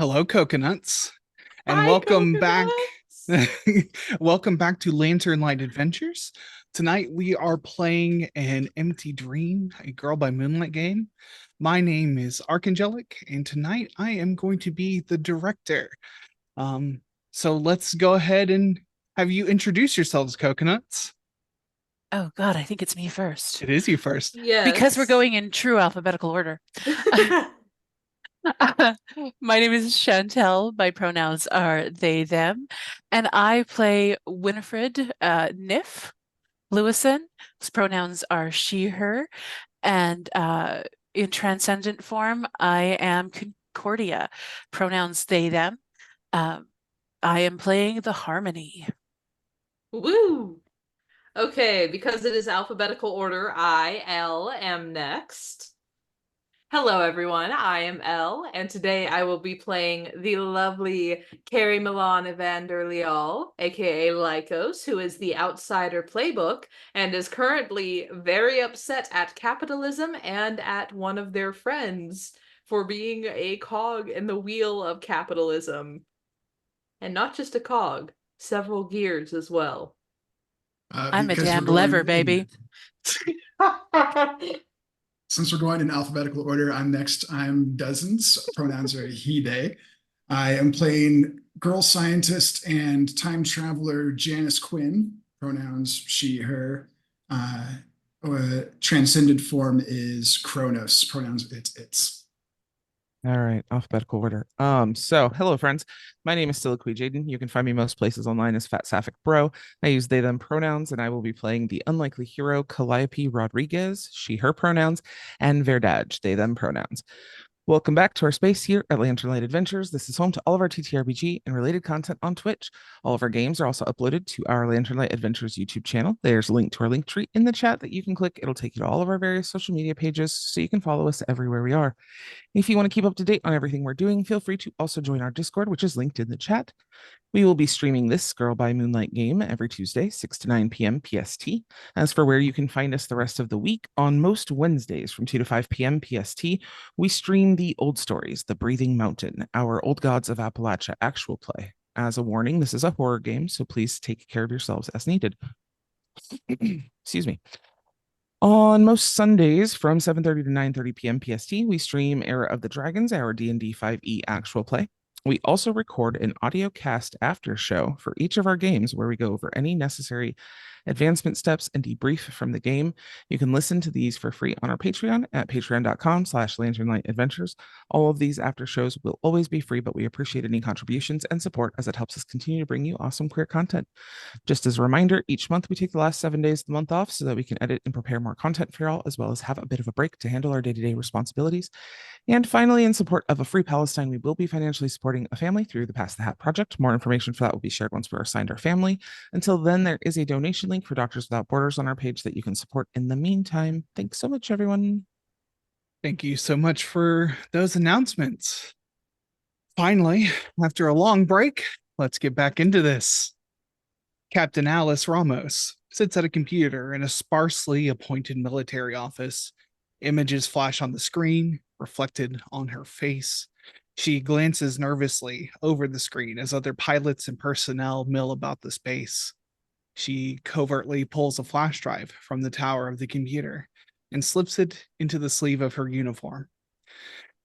Hello, coconuts, and Hi, welcome back. coconuts. Welcome back to Lantern Light Adventures. Tonight we are playing an Empty Dream, a Girl by Moonlight game. My name is Archangelic, and tonight I am going to be the director. So let's go ahead and have you introduce yourselves, coconuts. Oh God, I think it's me first. It is you first. Because we're Yes. going in true alphabetical order. My name is Chantel. My pronouns are they, them. And I play Winifred Niff Lewison. His pronouns are she, her. And in transcendent form, I am Concordia. Pronouns they, them. Um, I am playing the harmony. Woo. Okay, because it is alphabetical order, L, am next. Hello, everyone. I am Elle, and today I will be playing the lovely Cary Milan Evander Lyall, aka Lykos, who is the outsider playbook and is currently very upset at capitalism and at one of their friends for being a cog in the wheel of capitalism. And not just a cog, several gears as well. I'm a Because we're damn lever, going in, baby. since we're going in alphabetical order, I'm next. I'm Dozens. Pronouns are he, they. I am playing girl scientist and time traveler Janus Quinn. Pronouns she, her. Transcended form is Cronos. Pronouns it's. All right, alphabetical order. So hello friends. My name is Calliope Jaden. You can find me most places online as FatSapphicBro. I use they them pronouns, and I will be playing the unlikely hero Calliope Rodrigues, she her pronouns, and Verdade, they them pronouns. Welcome back to our space here at Lantern Light Adventures. This is home to all of our TTRPG and related content on Twitch. All of our games are also uploaded to our Lantern Light Adventures YouTube channel. There's a link to our link tree in the chat that you can click. It'll take you to all of our various social media pages so you can follow us everywhere we are. If you want to keep up to date on everything we're doing, feel free to also join our Discord, which is linked in the chat. We will be streaming this Girl by Moonlight game every Tuesday, 6 to 9 p.m. PST. As for where you can find us the rest of the week, on most Wednesdays from 2 to 5 p.m. PST, we stream the Old Stories, The Breathing Mountain, our Old Gods of Appalachia actual play. As a warning, this is a horror game, so please take care of yourselves as needed. Excuse me. On most Sundays from 7:30 to 9:30 p.m. PST, we stream Era of the Dragons, our D&D 5e actual play. We also record an audio cast after show for each of our games where we go over any necessary advancement steps and debrief from the game. You can listen to these for free on our Patreon at patreon.com/lanternlightadventures. All of these after shows will always be free, but we appreciate any contributions and support as it helps us continue to bring you awesome queer content. Just as a reminder, each month we take the last 7 days of the month off so that we can edit and prepare more content for y'all, as well as have a bit of a break to handle our day-to-day responsibilities. And finally, in support of a free Palestine, we will be financially supporting a family through the Pass the Hat project. More information for that will be shared once we're assigned our family. Until then, there is a donation link for Doctors Without Borders on our page that you can support in the meantime. Thanks so much, everyone. Thank you so much for those announcements. Finally, after a long break, let's get back into this. Captain Alice Ramos sits at a computer in a sparsely appointed military office. Images flash on the screen, reflected on her face. She glances nervously over the screen as other pilots and personnel mill about the space. She covertly pulls a flash drive from the tower of the computer and slips it into the sleeve of her uniform.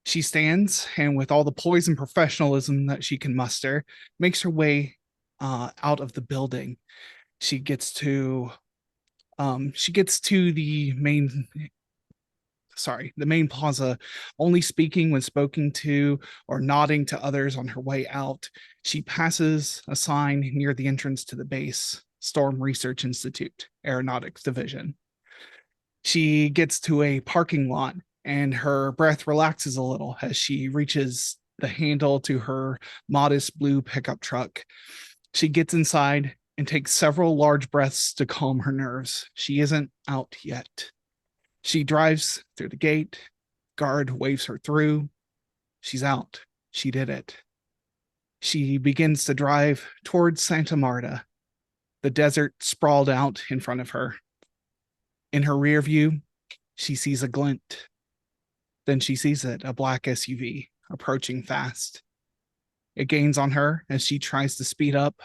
She stands and, with all the poise and professionalism that she can muster, makes her way out of the building. She gets to the main plaza, only speaking when spoken to or nodding to others on her way out. She passes a sign near the entrance to the base, Storm Research Institute, Aeronautics Division. She gets to a parking lot and her breath relaxes a little as she reaches the handle to her modest blue pickup truck. She gets inside and takes several large breaths to calm her nerves. She isn't out yet. She drives through the gate. Guard waves her through. She's out. She did it. She begins to drive towards Santa Marta. The desert sprawled out in front of her. In her rear view, she sees a glint. Then she sees it, a black SUV approaching fast. It gains on her as she tries to speed up.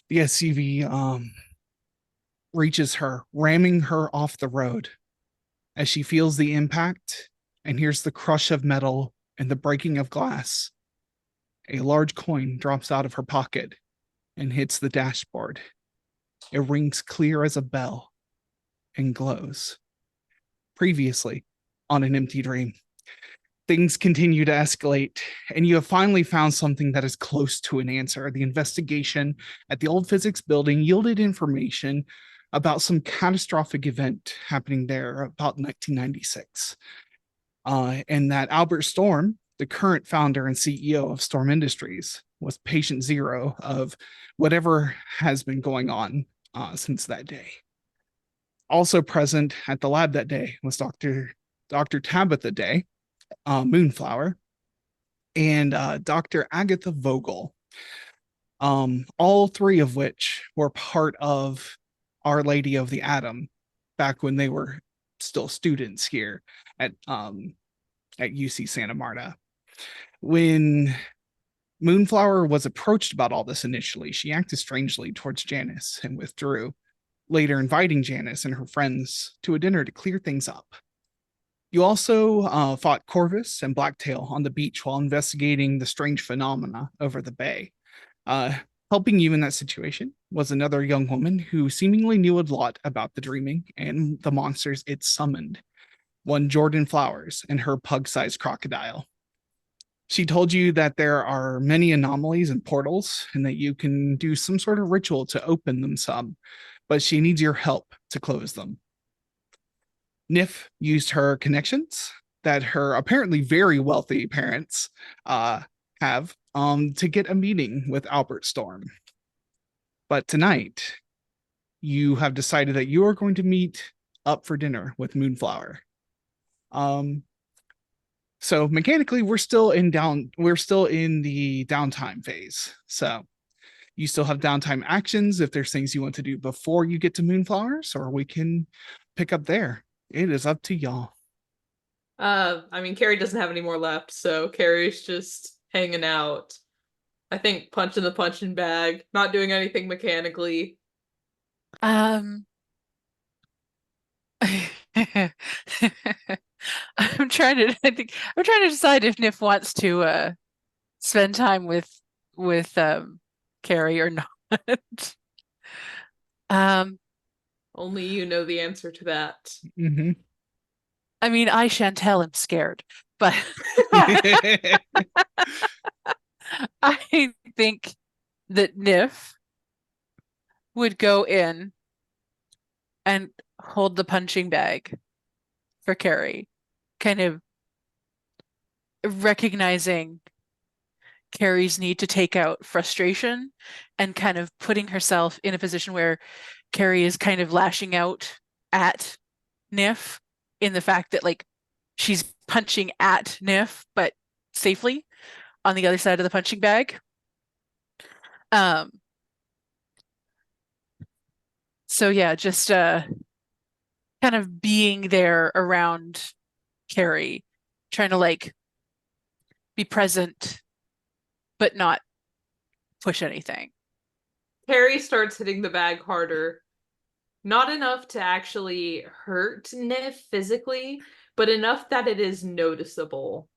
The SUV reaches her, ramming her off the road. As she feels the impact and hears the crush of metal and the breaking of glass, a large coin drops out of her pocket and hits the dashboard. It rings clear as a bell and glows. Previously, on an empty dream, things continue to escalate, and you have finally found something that is close to an answer. The investigation at the old physics building yielded information about some catastrophic event happening there about 1996. And that Albert Storm, the current founder and CEO of Storm Industries, was patient zero of whatever has been going on since that day. Also present at the lab that day was Dr. Tabitha Day, Moonflower, and Dr. Agatha Vogel, all three of which were part of Our Lady of the Atom back when they were still students here at UC Santa Marta. When Moonflower was approached about all this initially, she acted strangely towards Janus and withdrew, later inviting Janus and her friends to a dinner to clear things up. You also fought Corvus and Blacktail on the beach while investigating the strange phenomena over the bay. Helping you in that situation was another young woman who seemingly knew a lot about the dreaming and the monsters it summoned, one Jordan Flowers and her pug-sized crocodile. She told you that there are many anomalies and portals and that you can do some sort of ritual to open them some, but she needs your help to close them. Nif used her connections that her apparently very wealthy parents have to get a meeting with Albert Storm. But tonight, you have decided that you are going to meet up for dinner with Moonflower. So mechanically, we're still in the downtime phase. So you still have downtime actions if there's things you want to do before you get to Moonflowers, or we can pick up there. It is up to y'all. I mean, Cary doesn't have any more left, so Cary's just hanging out. I think punching the punching bag, not doing anything mechanically. I'm trying to decide if Nif wants to spend time with Cary or not. Only you know the answer to that. Mm-hmm. I mean, I Chantel am scared, but I think that Nif would go in and hold the punching bag for Cary, kind of recognizing Cary's need to take out frustration and kind of putting herself in a position where Cary is kind of lashing out at Nif in the fact that like she's punching at Nif, but safely on the other side of the punching bag. So yeah, just kind of being there around Cary, trying to like be present but not push anything. Cary starts hitting the bag harder. Not enough to actually hurt Nif physically, but enough that it is noticeable.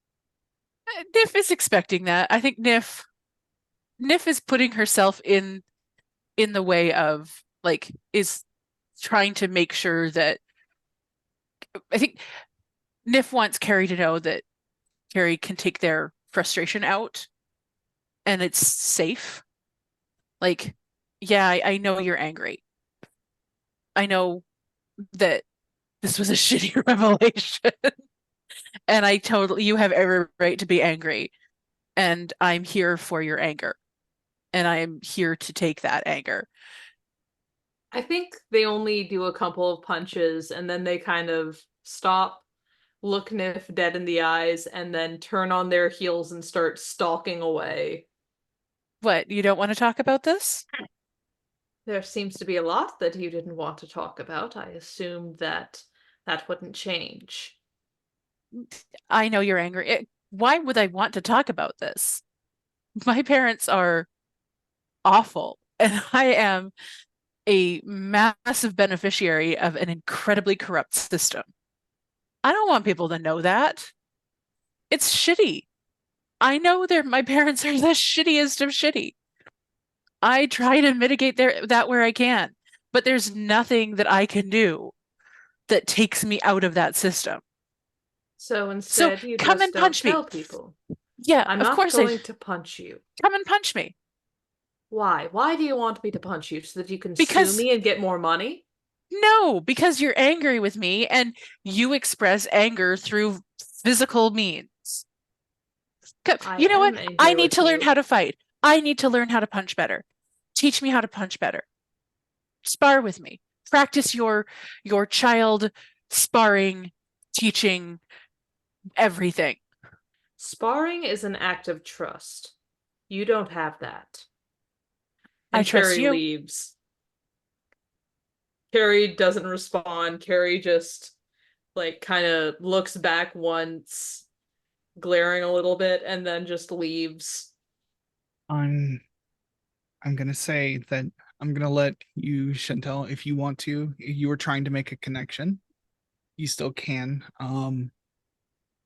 Nif is expecting that. I think Nif is putting herself in the way of like is trying to make sure that I think Nif wants Cary to know that Cary can take their frustration out and it's safe. Like, yeah, I know you're angry. I know that this was a shitty revelation. And you have every right to be angry. And I'm here for your anger. And I am here to take that anger. I think they only do a couple of punches and then they kind of stop, look Nif dead in the eyes, and then turn on their heels and start stalking away. What, you don't want to talk about this? There seems to be a lot that you didn't want to talk about. I assumed that wouldn't change. I know you're angry. Why would I want to talk about this? my parents are awful, and I am a massive beneficiary of an incredibly corrupt system. I don't want people to know that. It's shitty. I know my parents are the shittiest of shitty. I try to mitigate that where I can, but there's nothing that I can do that takes me out of that system. So instead, you come just and don't punch me. tell people. Yeah, I'm of not course going to punch you. come and punch me. Why? Why do you want me to punch you? So that you can Because- sue me and get more money? No, because you're angry with me and you express anger through physical means. You know what? I need to learn how to fight. I need to learn how to punch better. Teach me how to punch better. Spar with me. Practice your child sparring, teaching, everything. Sparring is an act of trust. You don't have that. I And trust Cary you. leaves. Cary doesn't respond. Cary just like kind of looks back once, glaring a little bit, and then just leaves. I'm gonna say that I'm gonna let you, Chantel, if you want to. If you were trying to make a connection, you still can.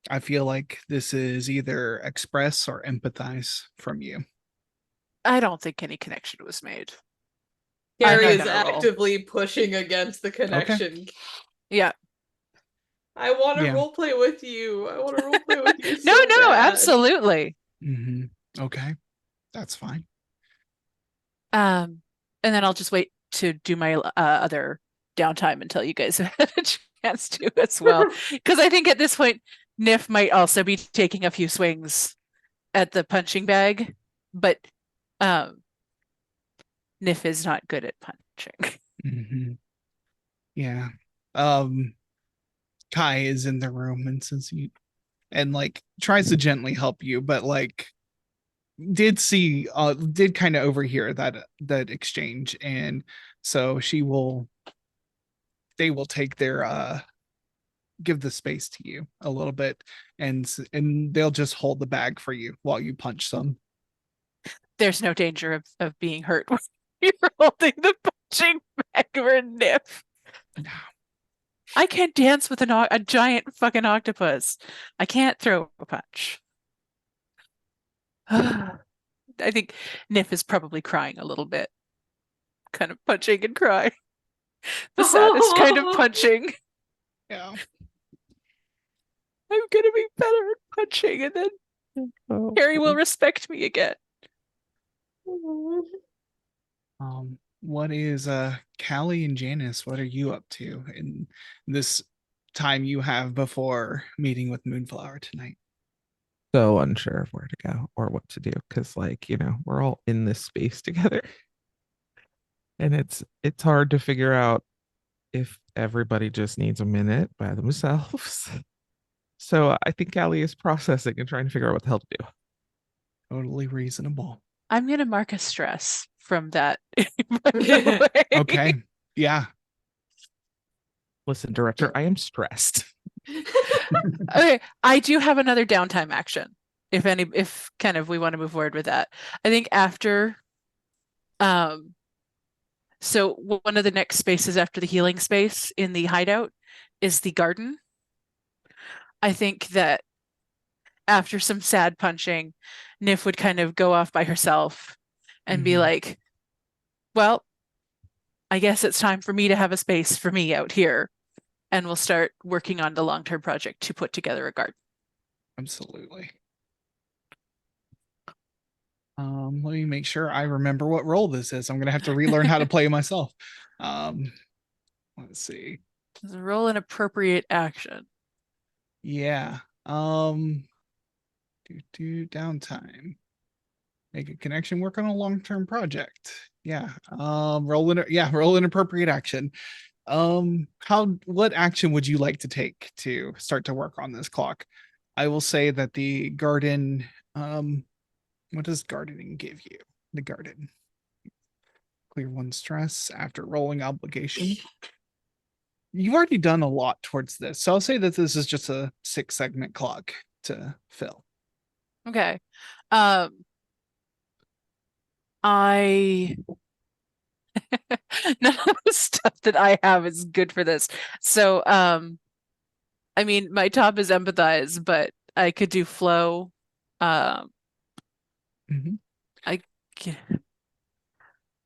I feel like this is either express or empathize from you. I don't think any connection was made. Cary not is gonna roll. actively pushing against the connection. Yeah. I want to Yeah. roleplay with you. I want to roleplay with you. No, so no, bad. absolutely. Okay, that's fine. And then I'll just wait to do my other downtime until you guys have had a chance to as well. Because I think at this point, Nif might also be taking a few swings at the punching bag, but Nif is not good at punching. Yeah. Kai is in the room and says like tries to gently help you, but like did kind of overhear that exchange, and so they will take their give the space to you a little bit, and they'll just hold the bag for you while you punch some. There's no danger of being hurt when you're holding the punching bag or Nif. No. I can't dance with a giant fucking octopus. I can't throw a punch. I think Nif is probably crying a little bit. Kind of punching and crying. The saddest kind of punching. Yeah. I'm gonna be better at punching, and then Cary will respect me again. What is Callie and Janus, what are you up to in this time you have before meeting with Moonflower tonight? So unsure of where to go or what to do, because like, we're all in this space together. And it's hard to figure out if everybody just needs a minute by themselves. So I think Callie is processing and trying to figure out what the hell to do. Totally reasonable. I'm gonna mark a stress from that. Okay. Yeah. Listen, director, I am stressed. Okay, I do have another downtime action. If kind of we want to move forward with that. I think after so one of the next spaces after the healing space in the hideout is the garden. I think that after some sad punching, Nif would kind of go off by herself and be like, well, I guess it's time for me to have a space for me out here. And we'll start working on the long-term project to put together a garden. Absolutely. Let me make sure I remember what role this is. I'm gonna have to relearn how to play myself. Let's see. Roll an appropriate action. Yeah. Do downtime. Make a connection, work on a long-term project. Yeah. Roll an appropriate action. What action would you like to take to start to work on this clock? I will say that the garden, what does gardening give you? The garden. Clear one stress after rolling obligation. You've already done a lot towards this. So I'll say that this is just a 6-segment clock to fill. Okay. I none of the stuff that I have is good for this. So, I mean, my top is empathize, but I could do flow. Um, Mhm. I, c-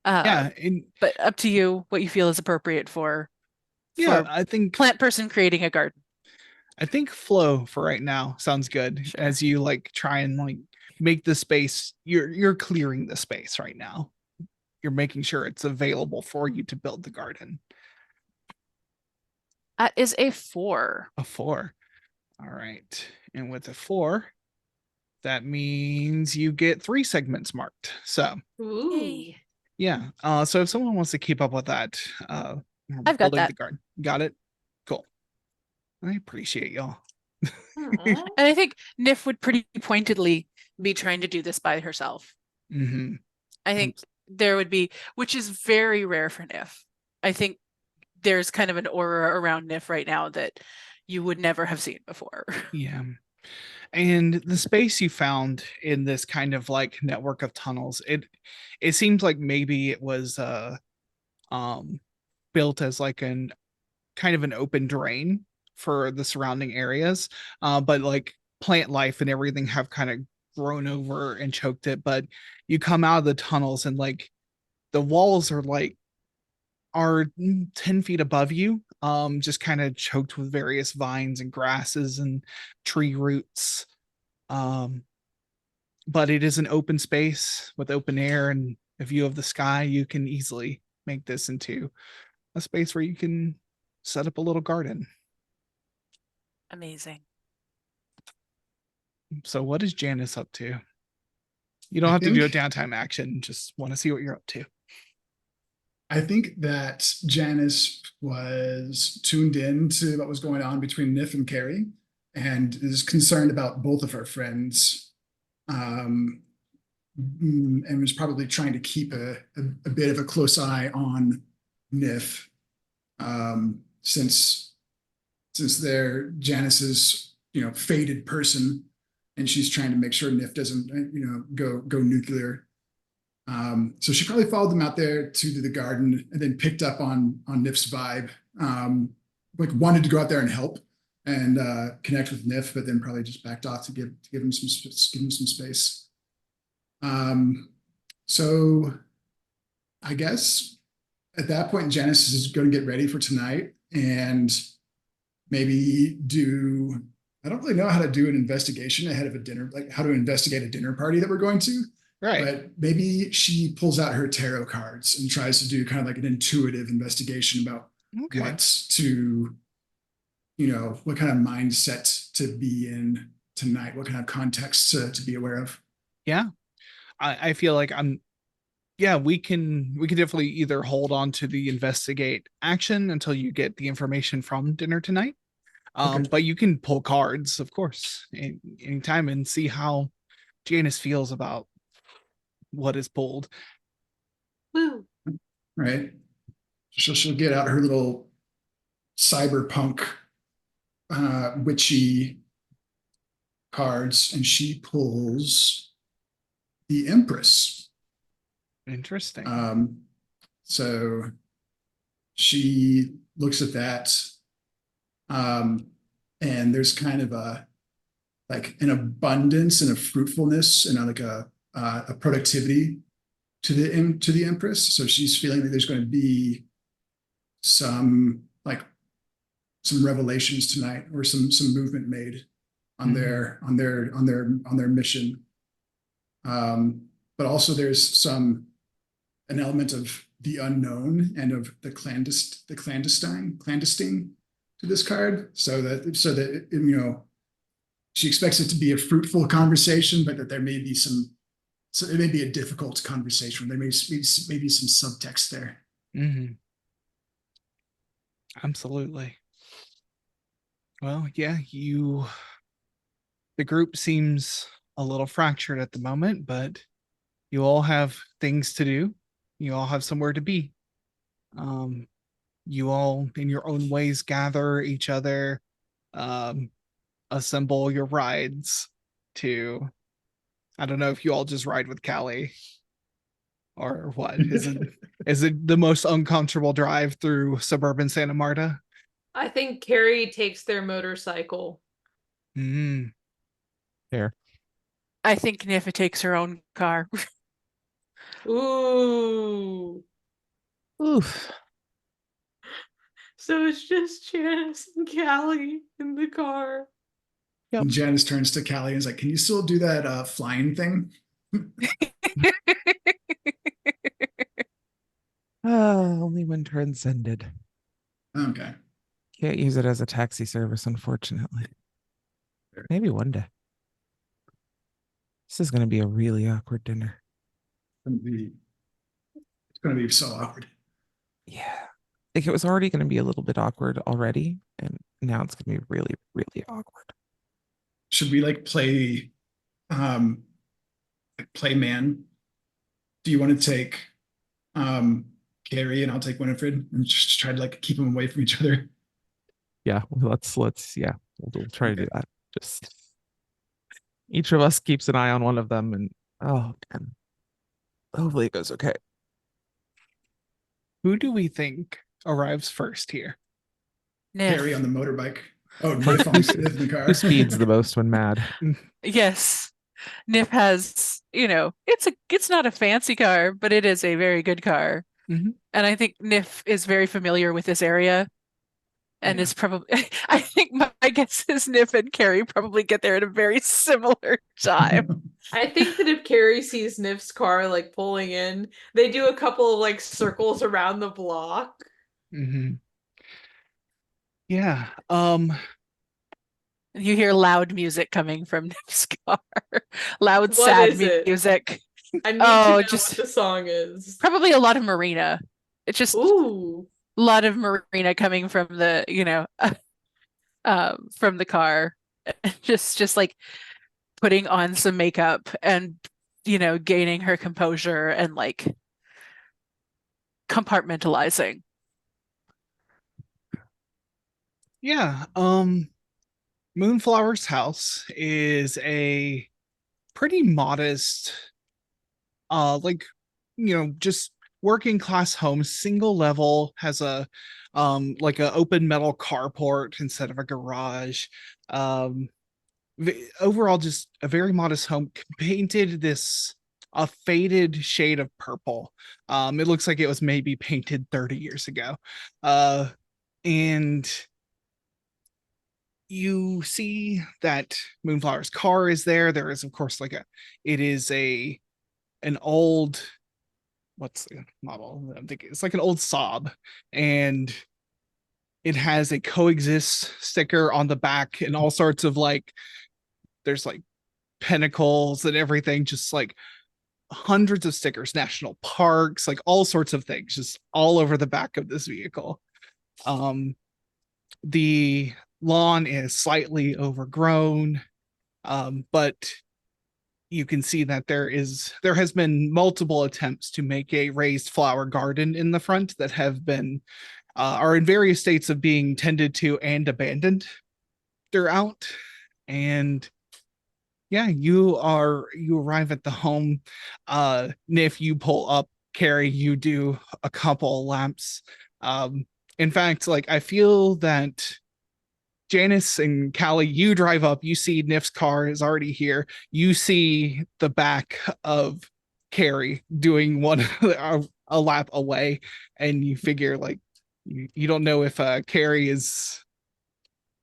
Yeah, and but up to you what you feel is appropriate for yeah, for I think plant person creating a garden. flow for right now sounds good Sure. as you like try and like make the space. You're clearing the space right now. You're making sure it's available for you to build the garden. That is a 4. A 4. All right. And with a 4, that means you get 3 segments marked. So Ooh. Yay. yeah. So if someone wants to keep up with that, I've got building that. the garden. Got it? Cool. I appreciate y'all. Aw. And I think Nif would pretty pointedly be trying to do this by herself. Hmm. I think there would be, which is very rare for Nif. I think there's kind of an aura around Nif right now that you would never have seen before. Yeah. And the space you found in this kind of like network of tunnels, it seems like maybe it was um built as like an kind of an open drain for the surrounding areas. But like plant life and everything have kind of grown over and choked it. But you come out of the tunnels and like the walls are 10 feet above you, just kind of choked with various vines and grasses and tree roots. Um, but it is an open space with open air and a view of the sky. You can easily make this into a space where you can set up a little garden. Amazing. So what is Janus up to? You don't I have to do a think- downtime action, just want to see what you're up to. I think that Janus was tuned in to what was going on between Nif and Cary and is concerned about both of her friends. And was probably trying to keep a bit of a close eye on Nif, since they're Janus's, fated person, and she's trying to make sure Nif doesn't, go nuclear. So she probably followed them out there to the garden and then picked up on Nif's vibe. Like wanted to go out there and help and connect with Nif, but then probably just backed off to give him some space. So I guess at that point, Janus is going to get ready for tonight and maybe do. I don't really know how to do an investigation ahead of a dinner, like how to investigate a dinner party that we're going to. Right. But maybe she pulls out her tarot cards and tries to do kind of like an intuitive investigation about Okay. what to, what kind of mindset to be in tonight, what kind of context to be aware of. Yeah. I feel like we can definitely either hold on to the investigate action until you get the information from dinner tonight. Okay. But you can pull cards, of course, anytime and see how Janus feels about what is pulled. Woo. Right. She'll get out her little cyberpunk witchy cards and she pulls the Empress. Interesting. So she looks at that, and there's kind of like an abundance and a fruitfulness and like a productivity to the Empress. So she's feeling that there's going to be some revelations tonight or some movement made on their mission. But also there's an element of the unknown and of the clandestine to this card. So that she expects it to be a fruitful conversation, but that there may be so it may be a difficult conversation. There may be some subtext there. Mm-hmm. Absolutely. Well, yeah, the group seems a little fractured at the moment, but you all have things to do. You all have somewhere to be. You all, in your own ways, gather each other, assemble your rides to. I don't know if you all just ride with Cally or what? Is it the most uncomfortable drive through suburban Santa Marta? I think Cary takes their motorcycle. Mm. Fair. I think Niffa takes her own car. Ooh. Oof. So it's just Janus and Callie in the car. Yep. And Janice turns to Callie and is like, "Can you still do that flying thing?" Only when transcended. Okay. Can't use it as a taxi service, unfortunately. Maybe one day. This is going to be a really awkward dinner. It's gonna be so awkward. Yeah. Like it was already going to be a little bit awkward already, and now it's going to be really, really awkward. Should we like play man? Do you want to take Cary and I'll take Winifred and just try to like keep them away from each other? Yeah, well, yeah, we'll try to do that. Just each of us keeps an eye on one of them, and oh man, hopefully it goes okay. Who do we think arrives first here? Cary Niff. on the motorbike. Oh, Like, Niff in the car. Who speeds the most when mad? Yes. Niff has, it's not a fancy car, but it is a very good car. Mhm. And I think Niff is very familiar with this area and Yeah. is probably, I think my guess is Niff and Cary probably get there at a very similar time. I think that if Cary sees Nif's car like pulling in, they do a couple of like circles around the block. Mm-hmm. Yeah. You hear loud music coming from Niff's car. Loud, What sad is it? music. I need to Oh, know just what the song is. probably a lot of Marina. It's just Ooh. a lot of Marina coming from the, from the car. Just like putting on some makeup and, gaining her composure and like compartmentalizing. Yeah. Moonflower's house is a pretty modest, just working class home, single level, has a like a open metal carport instead of a garage. Overall just a very modest home, painted this a faded shade of purple. It looks like it was maybe painted 30 years ago. And you see that Moonflower's car is there. There is, of course, it is an old, what's the model? I'm thinking it's like an old Saab, and it has a coexist sticker on the back and all sorts of there's like pinnacles and everything, just like hundreds of stickers, national parks, like all sorts of things, just all over the back of this vehicle. The lawn is slightly overgrown, but you can see that there has been multiple attempts to make a raised flower garden in the front that have been are in various states of being tended to and abandoned throughout. And yeah, you arrive at the home. Niff, you pull up. Cary, you do a couple laps. In fact, I feel that Janus and Callie, you drive up, you see Niff's car is already here. You see the back of Cary doing a lap away, and you figure you don't know if Cary is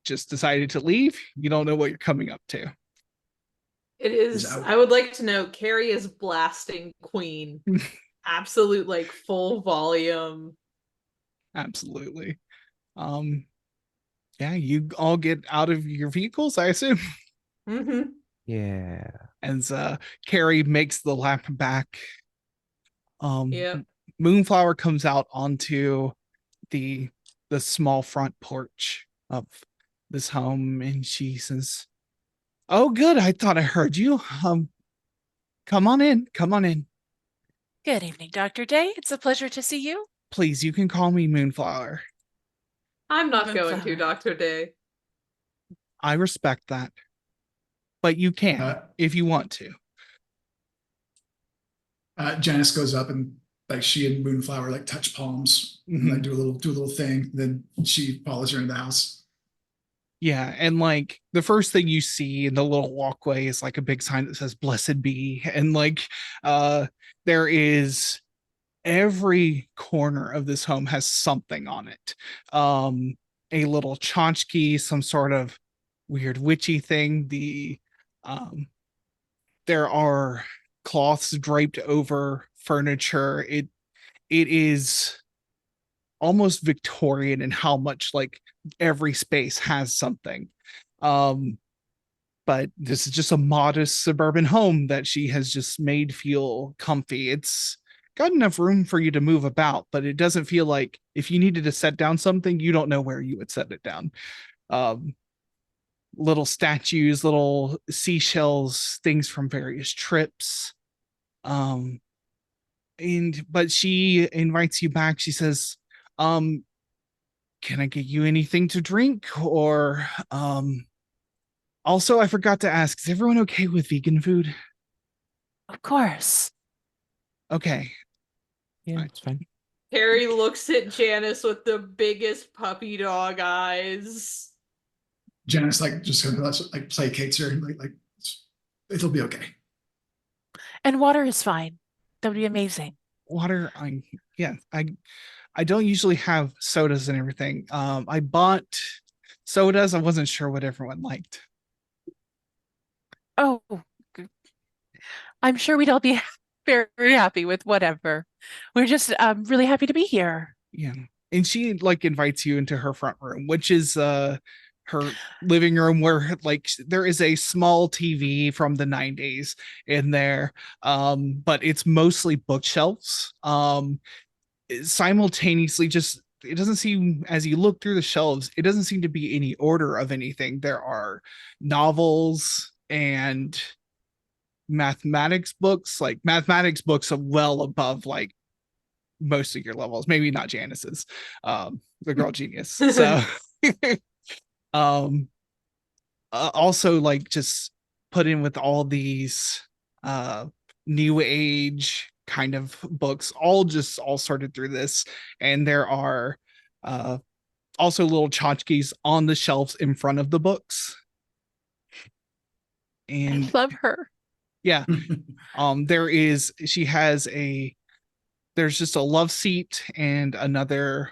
just decided to leave. You don't know what you're coming up to. It is. I would like to know Cary is blasting Queen. Absolute full volume. Absolutely. Yeah, you all get out of your vehicles, I assume. Mm-hmm. Yeah. As Cary makes the lap back. Yeah. Moonflower comes out onto the small front porch of this home, and she says, "Oh, good. I thought I heard you. Come on in. Come on in. Good evening, Dr. Day. It's a pleasure to see you. Please, you can call me Moonflower. I'm not going to, Moonflower. Dr. Day. I respect that. But you can if you want to." Janus goes up and like she and Moonflower like touch palms and like do a little thing. Then she follows her into the house. Yeah, and like the first thing you see in the little walkway is like a big sign that says "Blessed be," and like there is every corner of this home has something on it. A little tchotchke, some sort of weird witchy thing. There are cloths draped over furniture. It is almost Victorian in how much like every space has something. But this is just a modest suburban home that she has just made feel comfy. It's got enough room for you to move about, but it doesn't feel like if you needed to set down something, you don't know where you would set it down. Little statues, little seashells, things from various trips. But she invites you back. She says, can I get you anything to drink? Or also I forgot to ask, is everyone okay with vegan food? Of course. Okay. Yeah, it's fine. Cary looks at Janus with the biggest puppy dog eyes. Janus like just kind of like placates her and like it'll be okay. And water is fine. That would be amazing. Water, I don't usually have sodas and everything. I bought sodas. I wasn't sure what everyone liked. Oh, I'm sure we'd all be very happy with whatever. We're just really happy to be here. Yeah. And she like invites you into her front room, which is her living room where like there is a small TV from the 90s in there. But it's mostly bookshelves. Simultaneously just it doesn't seem as you look through the shelves, it doesn't seem to be any order of anything. There are novels and mathematics books are well above like most of your levels, maybe not Janus's, the girl genius. So also like just put in with all these new age kind of books, all sorted through this. And there are also little tchotchkes on the shelves in front of the books. And I love her. yeah, there's just a love seat and another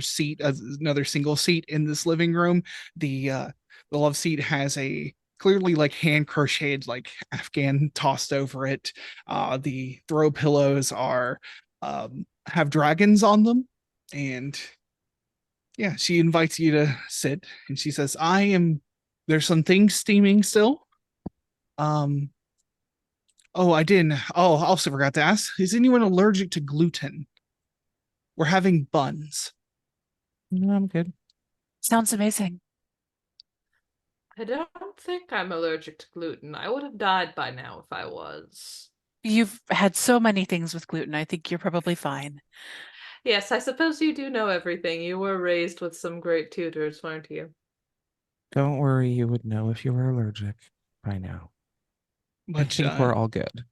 seat, another single seat in this living room. The love seat has a clearly like hand crocheted like Afghan tossed over it. The throw pillows are have dragons on them. And yeah, she invites you to sit and she says, there's some things steaming still. I also forgot to ask, is anyone allergic to gluten? We're having buns. No, I'm good. Sounds amazing. I don't think I'm allergic to gluten. I would have died by now if I was. You've had so many things with gluten. I think you're probably fine. Yes, I suppose you do know everything. You were raised with some great tutors, weren't you? Don't worry, you would know if you were allergic by now. I But think we're all good.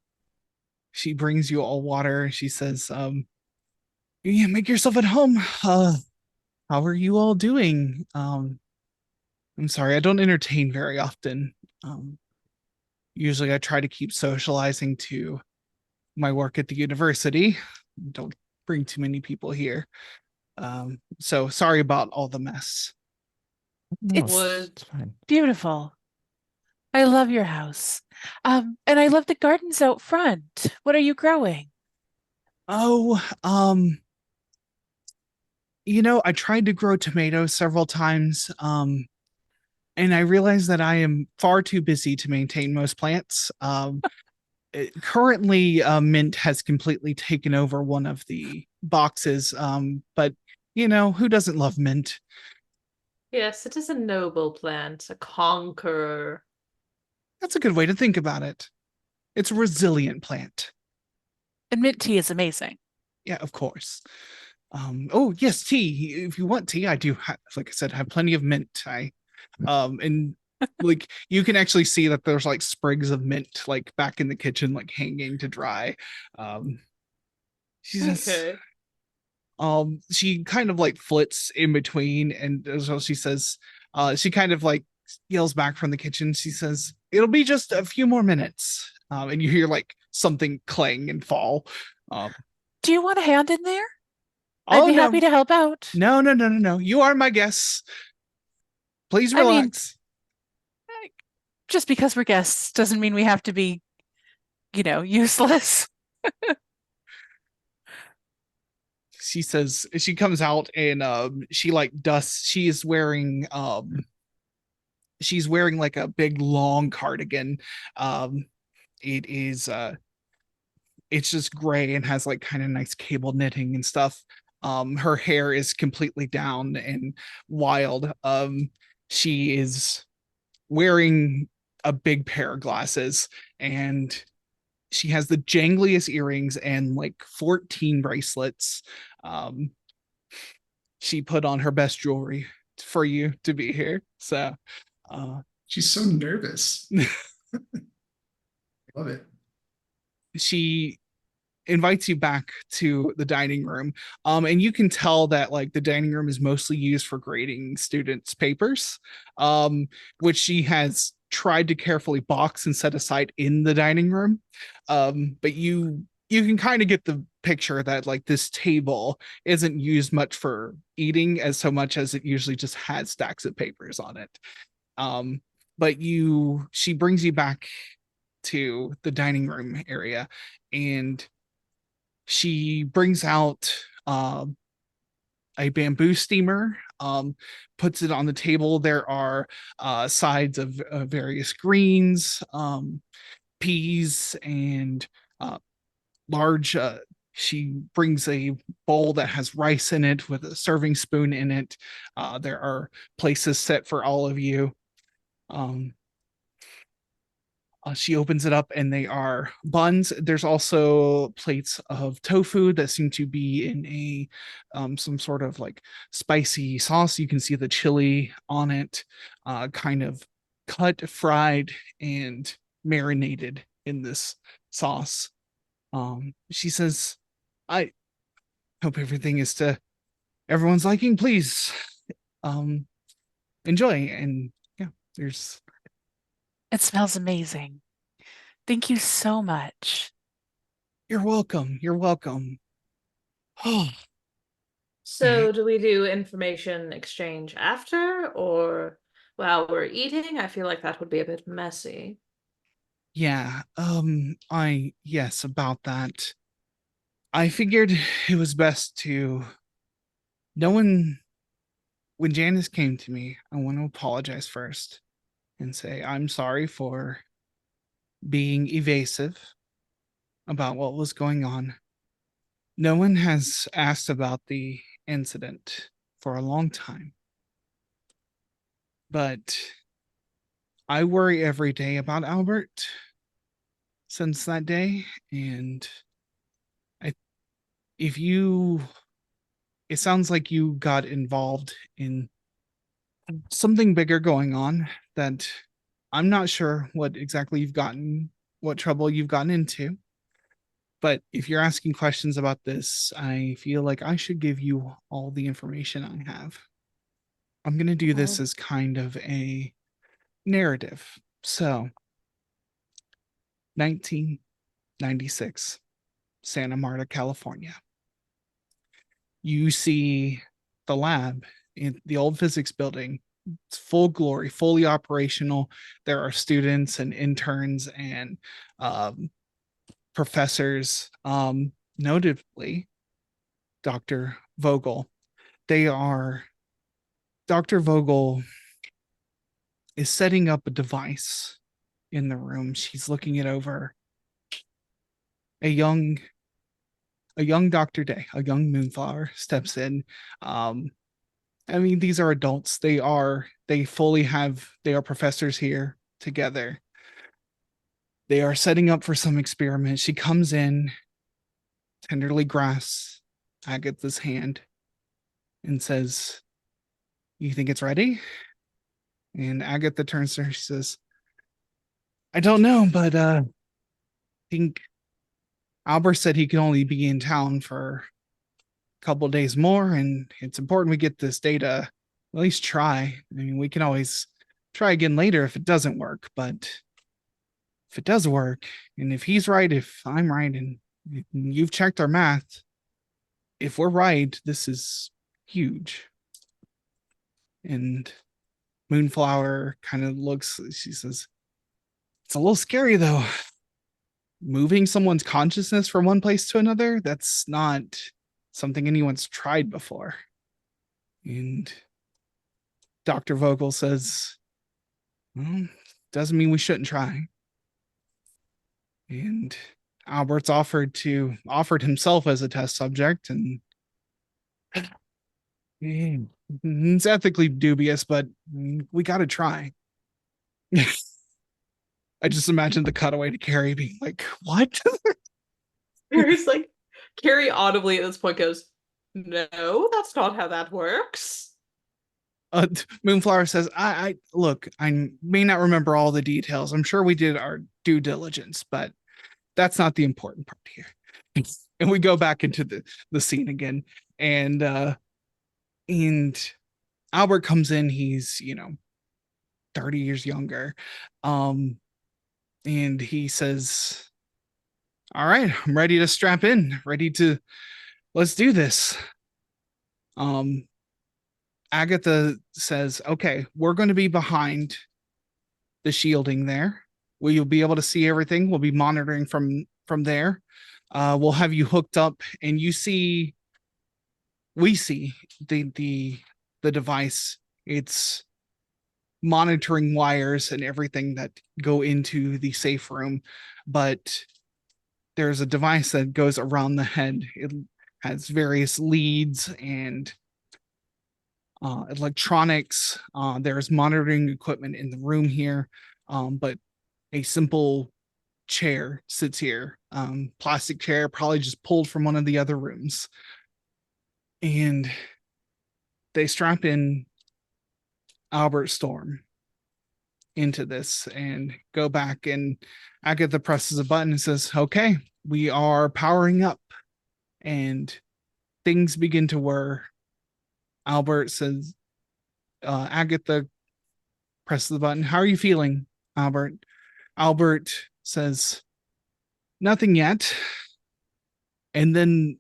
she brings you all water. She says, yeah, make yourself at home. How are you all doing? I'm sorry, I don't entertain very often. Usually I try to keep socializing to my work at the university. Don't bring too many people here. So sorry about all the mess. No, It's it's fine. beautiful. I love your house. And I love the gardens out front. What are you growing? Oh, I tried to grow tomatoes several times. And I realized that I am far too busy to maintain most plants. Currently, mint has completely taken over one of the boxes. But who doesn't love mint? Yes, it is a noble plant, a conqueror. That's a good way to think about it. It's a resilient plant. And mint tea is amazing. Yeah, of course. Oh yes, tea. If you want tea, I do like I said, have plenty of mint. And Like you can actually see that there's like sprigs of mint like back in the kitchen, like hanging to dry. Um, she says, Okay. she kind of like flits in between, and so she says, she kind of like yells back from the kitchen. She says, "It'll be just a few more minutes." And you hear like something clang and fall. Um, Do you want a hand in there? I'd oh be no, happy to help out. no. You are my guests. Please I mean, relax. just because we're guests doesn't mean we have to be, useless. She says she comes out and she like dusts. She's wearing like a big long cardigan. Um, it is it's just gray and has like kind of nice cable knitting and stuff. Her hair is completely down and wild. She is wearing a big pair of glasses, and she has the jangliest earrings and like 14 bracelets. Um, she put on her best jewelry for you to be here. So She's so nervous. Love it. she invites you back to the dining room. And you can tell that like the dining room is mostly used for grading students' papers, which she has tried to carefully box and set aside in the dining room. But you can kind of get the picture that like this table isn't used much for eating as so much as it usually just has stacks of papers on it. But she brings you back to the dining room area, and she brings out a bamboo steamer, puts it on the table. There are sides of various greens, peas, and large. She brings a bowl that has rice in it with a serving spoon in it. There are places set for all of you. She opens it up and they are buns. There's also plates of tofu that seem to be in a some sort of like spicy sauce. You can see the chili on it, kind of cut, fried, and marinated in this sauce. She says, "I hope everything is to everyone's liking. Please, enjoy." And yeah, there's It smells amazing. Thank you so much. you're welcome. You're welcome. Oh, So do we do information exchange after or while we're eating? I feel like that would be a bit messy. yeah. Yes, about that. I figured it was best to no one when Janus came to me, I want to apologize first and say I'm sorry for being evasive about what was going on. No one has asked about the incident for a long time. But I worry every day about Albert since that day. And if you, it sounds like you got involved in something bigger going on that I'm not sure what exactly what trouble you've gotten into. But if you're asking questions about this, I feel like I should give you all the information I have. I'm going to do this as kind of a narrative. So, 1996, Santa Marta, California. You see the lab in the old physics building. It's full glory, fully operational. There are students and interns and professors, notably Dr. Vogel. Dr. Vogel is setting up a device in the room. She's looking it over. A young Dr. Day, a young moonflower, steps in. I mean, these are adults. They are professors here together. They are setting up for some experiment. She comes in, tenderly grasps Agatha's hand, and says, "You think it's ready?" And Agatha turns to her. She says, I don't know, but I think Albert said he could only be in town for a couple days more, and it's important we get this data. At least try. I mean, we can always try again later if it doesn't work, but if it does work, and if he's right, if I'm right, and you've checked our math, if we're right, this is huge. And Moonflower kind of looks, she says, it's a little scary though. Moving someone's consciousness from one place to another, that's not something anyone's tried before. And Dr. Vogel says, well, doesn't mean we shouldn't try. And Albert's offered himself as a test subject, and it's ethically dubious, but we got to try. I just imagine the cutaway to Cary being like, what? Cary's like, Cary audibly at this point goes, no, that's not how that works. Moonflower says, I look, I may not remember all the details. I'm sure we did our due diligence, but that's not the important part here. And we go back into the scene again. And Albert comes in, he's 30 years younger. And he says, all right, I'm ready to strap in, let's do this. Agatha says, okay, we're going to be behind the shielding there. Will you be able to see everything? We'll be monitoring from there. We'll have you hooked up, and we see the device. It's monitoring wires and everything that go into the safe room, but there's a device that goes around the head. It has various leads and electronics. There's monitoring equipment in the room here, but a simple chair sits here, plastic chair, probably just pulled from one of the other rooms. And they strap in Albert Storm into this and go back, and Agatha presses a button and says, okay, we are powering up, and things begin to whir. Albert says, Agatha presses the button. How are you feeling, Albert? Albert says, nothing yet. And then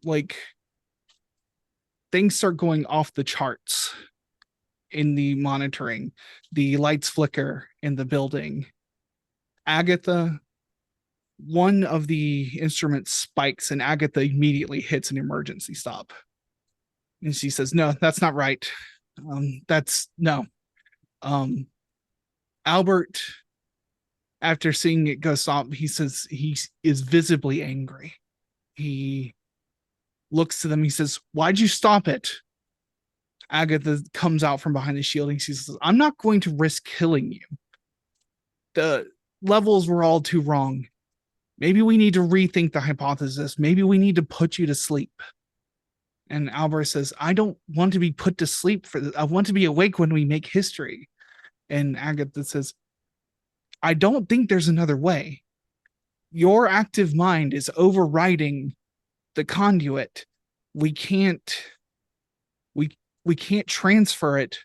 things start going off the charts in the monitoring. The lights flicker in the building. Agatha, one of the instruments spikes, and Agatha immediately hits an emergency stop. And she says, no, that's not right. No. Albert, after seeing it go stop, he says he is visibly angry. He looks to them. He says, why'd you stop it? Agatha comes out from behind the shielding. She says, I'm not going to risk killing you. The levels were all too wrong. Maybe we need to rethink the hypothesis. Maybe we need to put you to sleep. And Albert says, I don't want to be put to sleep for this. I want to be awake when we make history. And Agatha says, I don't think there's another way. Your active mind is overriding the conduit. We can't transfer it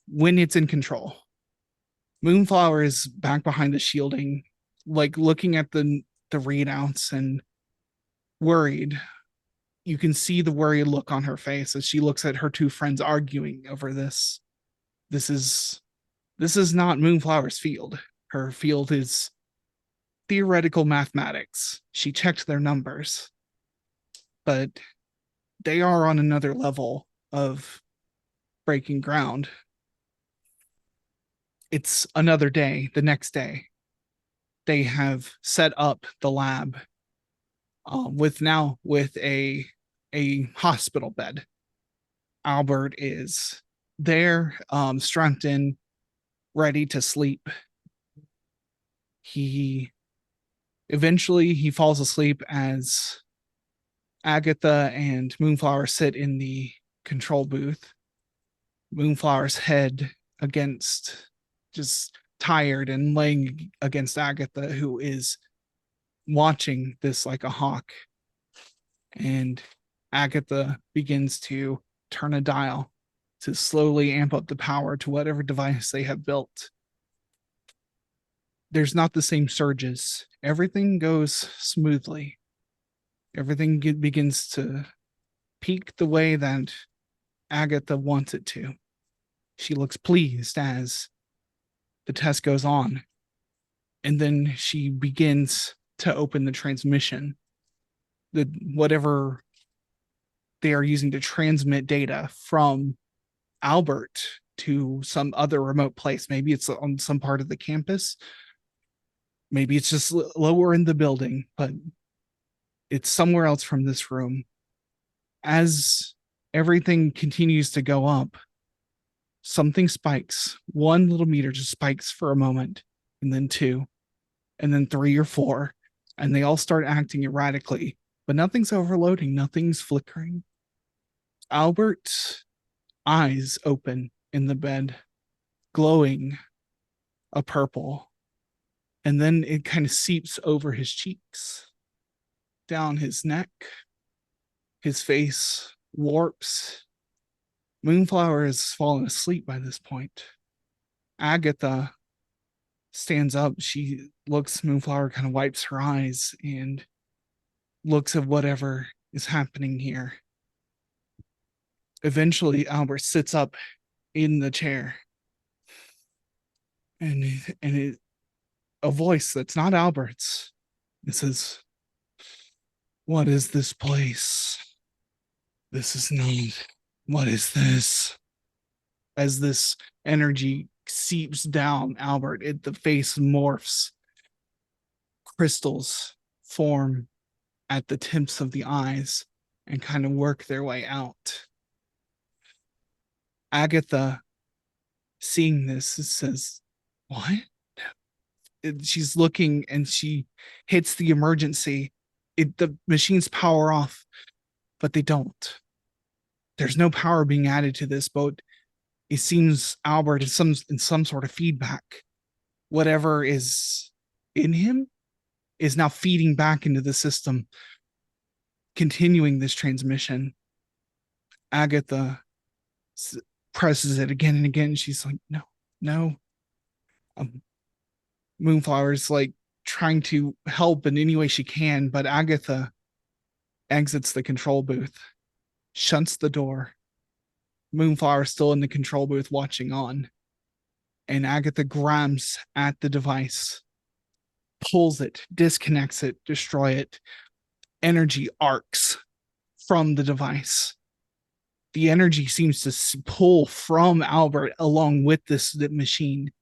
when it's in control. Moonflower is back behind the shielding, looking at the readouts and worried. You can see the worried look on her face as she looks at her two friends arguing over this. This is not Moonflower's field. Her field is theoretical mathematics. She checked their numbers, but they are on another level of breaking ground. It's another day. The next day, they have set up the lab with a hospital bed. Albert is there, strapped in, ready to sleep. He falls asleep as Agatha and Moonflower sit in the control booth. Moonflower's head against just tired and laying against Agatha, who is watching this like a hawk. And Agatha begins to turn a dial to slowly amp up the power to whatever device they have built. There's not the same surges. Everything goes smoothly. Everything begins to peak the way that Agatha wants it to. She looks pleased as the test goes on. And then she begins to open the transmission. Whatever they are using to transmit data from Albert to some other remote place. Maybe it's on some part of the campus. Maybe it's just lower in the building, but it's somewhere else from this room. As everything continues to go up, something spikes. One little meter just spikes for a moment, and then 2, and then 3 or 4, and they all start acting erratically, but nothing's overloading, nothing's flickering. Albert's eyes open in the bed, glowing a purple, and then it kind of seeps over his cheeks, down his neck. His face warps. Moonflower has fallen asleep by this point. Agatha stands up. She looks, Moonflower kind of wipes her eyes and looks at whatever is happening here. Eventually, Albert sits up in the chair. And a voice that's not Albert's. It says, "What is this place? This is not. What is this?" As this energy seeps down Albert, the face morphs. Crystals form at the tips of the eyes and kind of work their way out. Agatha, seeing this, says, "What?" She's looking and she hits the emergency. The machines power off, but they don't. There's no power being added to this boat. It seems Albert is in some sort of feedback. Whatever is in him is now feeding back into the system, continuing this transmission. Agatha presses it again and again. She's like, "No, no." Moonflower's like trying to help in any way she can, but Agatha exits the control booth, shuts the door. Moonflower still in the control booth watching on. And Agatha grabs at the device, pulls it, disconnects it, destroy it. Energy arcs from the device. The energy seems to pull from Albert along with the machine.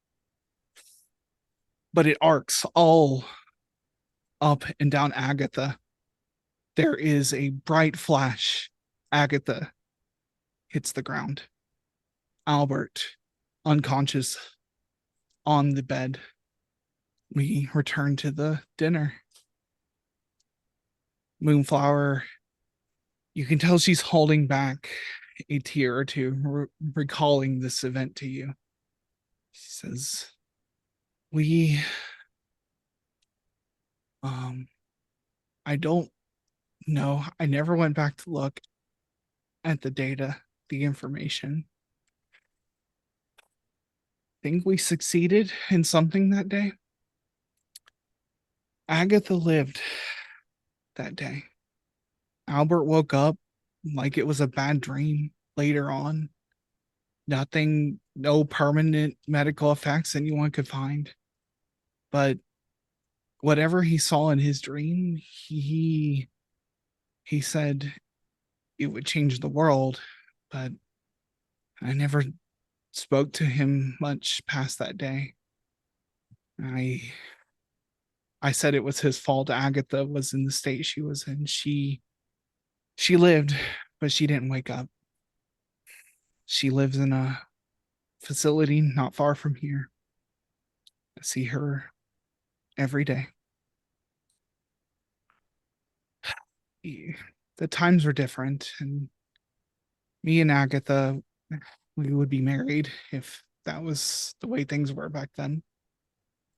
But it arcs all up and down Agatha. There is a bright flash. Agatha hits the ground. Albert, unconscious, on the bed. We return to the dinner. Moonflower, you can tell she's holding back a tear or two, recalling this event to you. She says, I don't know. I never went back to look at the data, the information. Think we succeeded in something that day? Agatha lived that day. Albert woke up like it was a bad dream later on. Nothing, no permanent medical effects anyone could find. But whatever he saw in his dream, he said it would change the world, but I never spoke to him much past that day. I said it was his fault. Agatha was in the state she was in. She lived, but she didn't wake up. She lives in a facility not far from here. I see her every day. The times were different, and me and Agatha, we would be married if that was the way things were back then.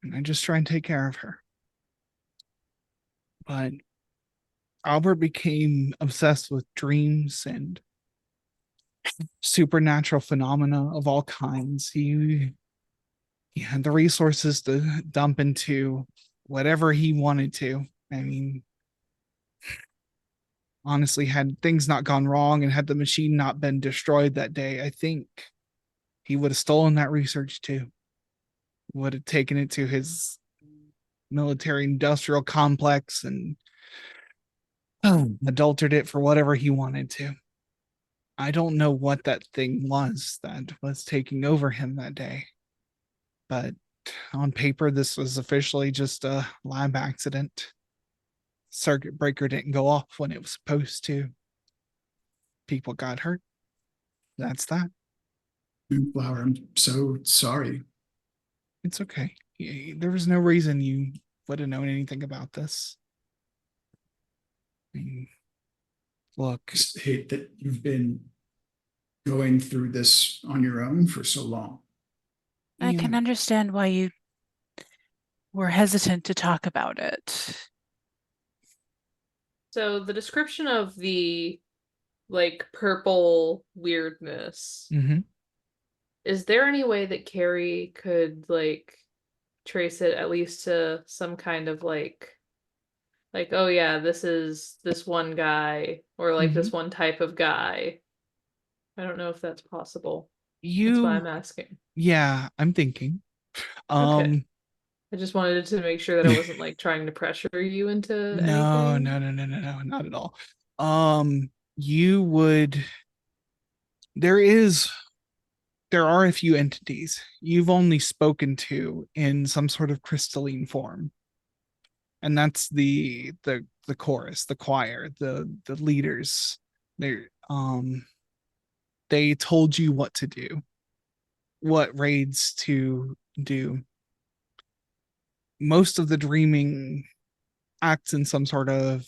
And I just try and take care of her. But Albert became obsessed with dreams and supernatural phenomena of all kinds. He had the resources to dump into whatever he wanted to. I mean, honestly, had things not gone wrong and had the machine not been destroyed that day, I think he would have stolen that research too. Would have taken it to his military industrial complex and adulterated it for whatever he wanted to. I don't know what that thing was that was taking over him that day, but on paper, this was officially just a lab accident. Circuit breaker didn't go off when it was supposed to. People got hurt. That's that. Flower, I'm so sorry. It's okay. There was no reason you would have known anything about this. I mean, look, Just hate that you've been going through this on your own for so long. I can understand why you were hesitant to talk about it. So the description of the like purple weirdness, Mhm. is there any way that Cary could like trace it at least to some kind of like oh yeah, this is this one guy or like this one type of guy? I don't know if that's possible. That's why I'm asking. Yeah, I'm thinking. Okay. I just wanted to make sure that I wasn't like trying to pressure you into No, anything. no, not at all. You would. There are a few entities you've only spoken to in some sort of crystalline form, and that's the chorus, the choir, the leaders. They told you what to do, what raids to do. Most of the dreaming acts in some sort of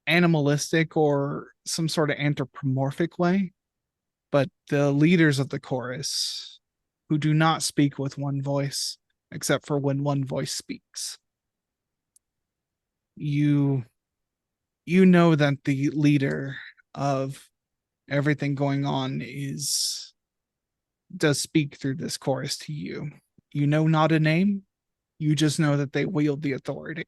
animalistic or some sort of anthropomorphic way, but the leaders of the chorus, who do not speak with one voice except for when one voice speaks, you know that the leader of everything going on does speak through this chorus to you. You know not a name, you just know that they wield the authority.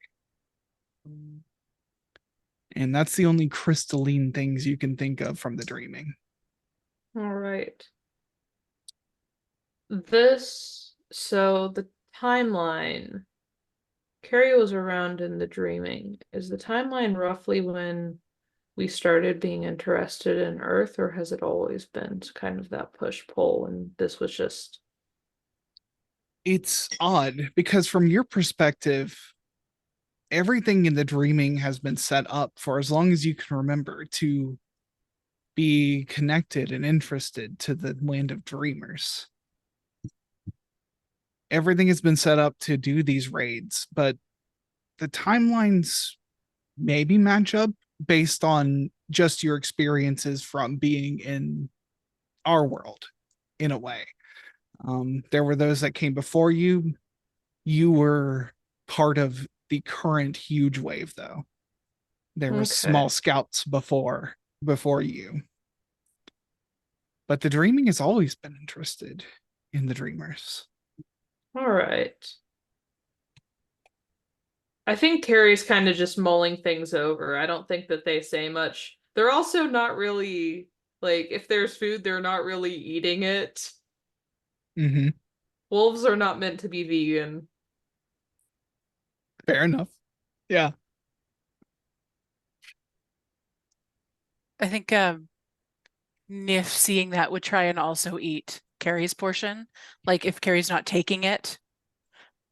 And that's the only crystalline things you can think of from the dreaming. All right. So the timeline, Cary was around in the dreaming. Is the timeline roughly when we started being interested in Earth, or has it always been kind of that push-pull and this was just... It's odd because from your perspective, everything in the dreaming has been set up for as long as you can remember to be connected and interested to the land of dreamers. Everything has been set up to do these raids, but the timelines maybe match up based on just your experiences from being in our world in a way. There were those that came before you. You were part of the current huge wave, though. There were small scouts before you. But the dreaming has always been interested in the dreamers. All right. I think Cary's kind of just mulling things over. I don't think that they say much. They're also not really, like, if there's food, they're not really eating it. Mm-hmm. Wolves are not meant to be vegan. Fair enough. Yeah. I think Nif, seeing that, would try and also eat Cary's portion. Like if Cary's not taking it,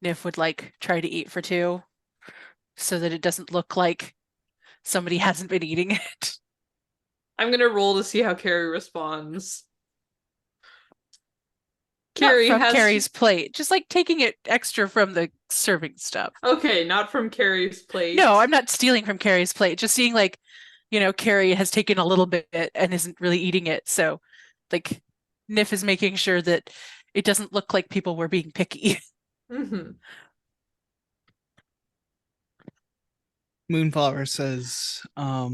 Nif would like try to eat for two so that it doesn't look like somebody hasn't been eating it. I'm gonna roll to see how Cary responds. Not Cary from has... Cary's plate, just like taking it extra from the serving stuff. Okay, not from Cary's plate. No, I'm not stealing from Cary's plate. Just seeing like, you know, Cary has taken a little bit and isn't really eating it. So like Nif is making sure that it doesn't look like people were being picky. Mm-hmm. Moonflower says, I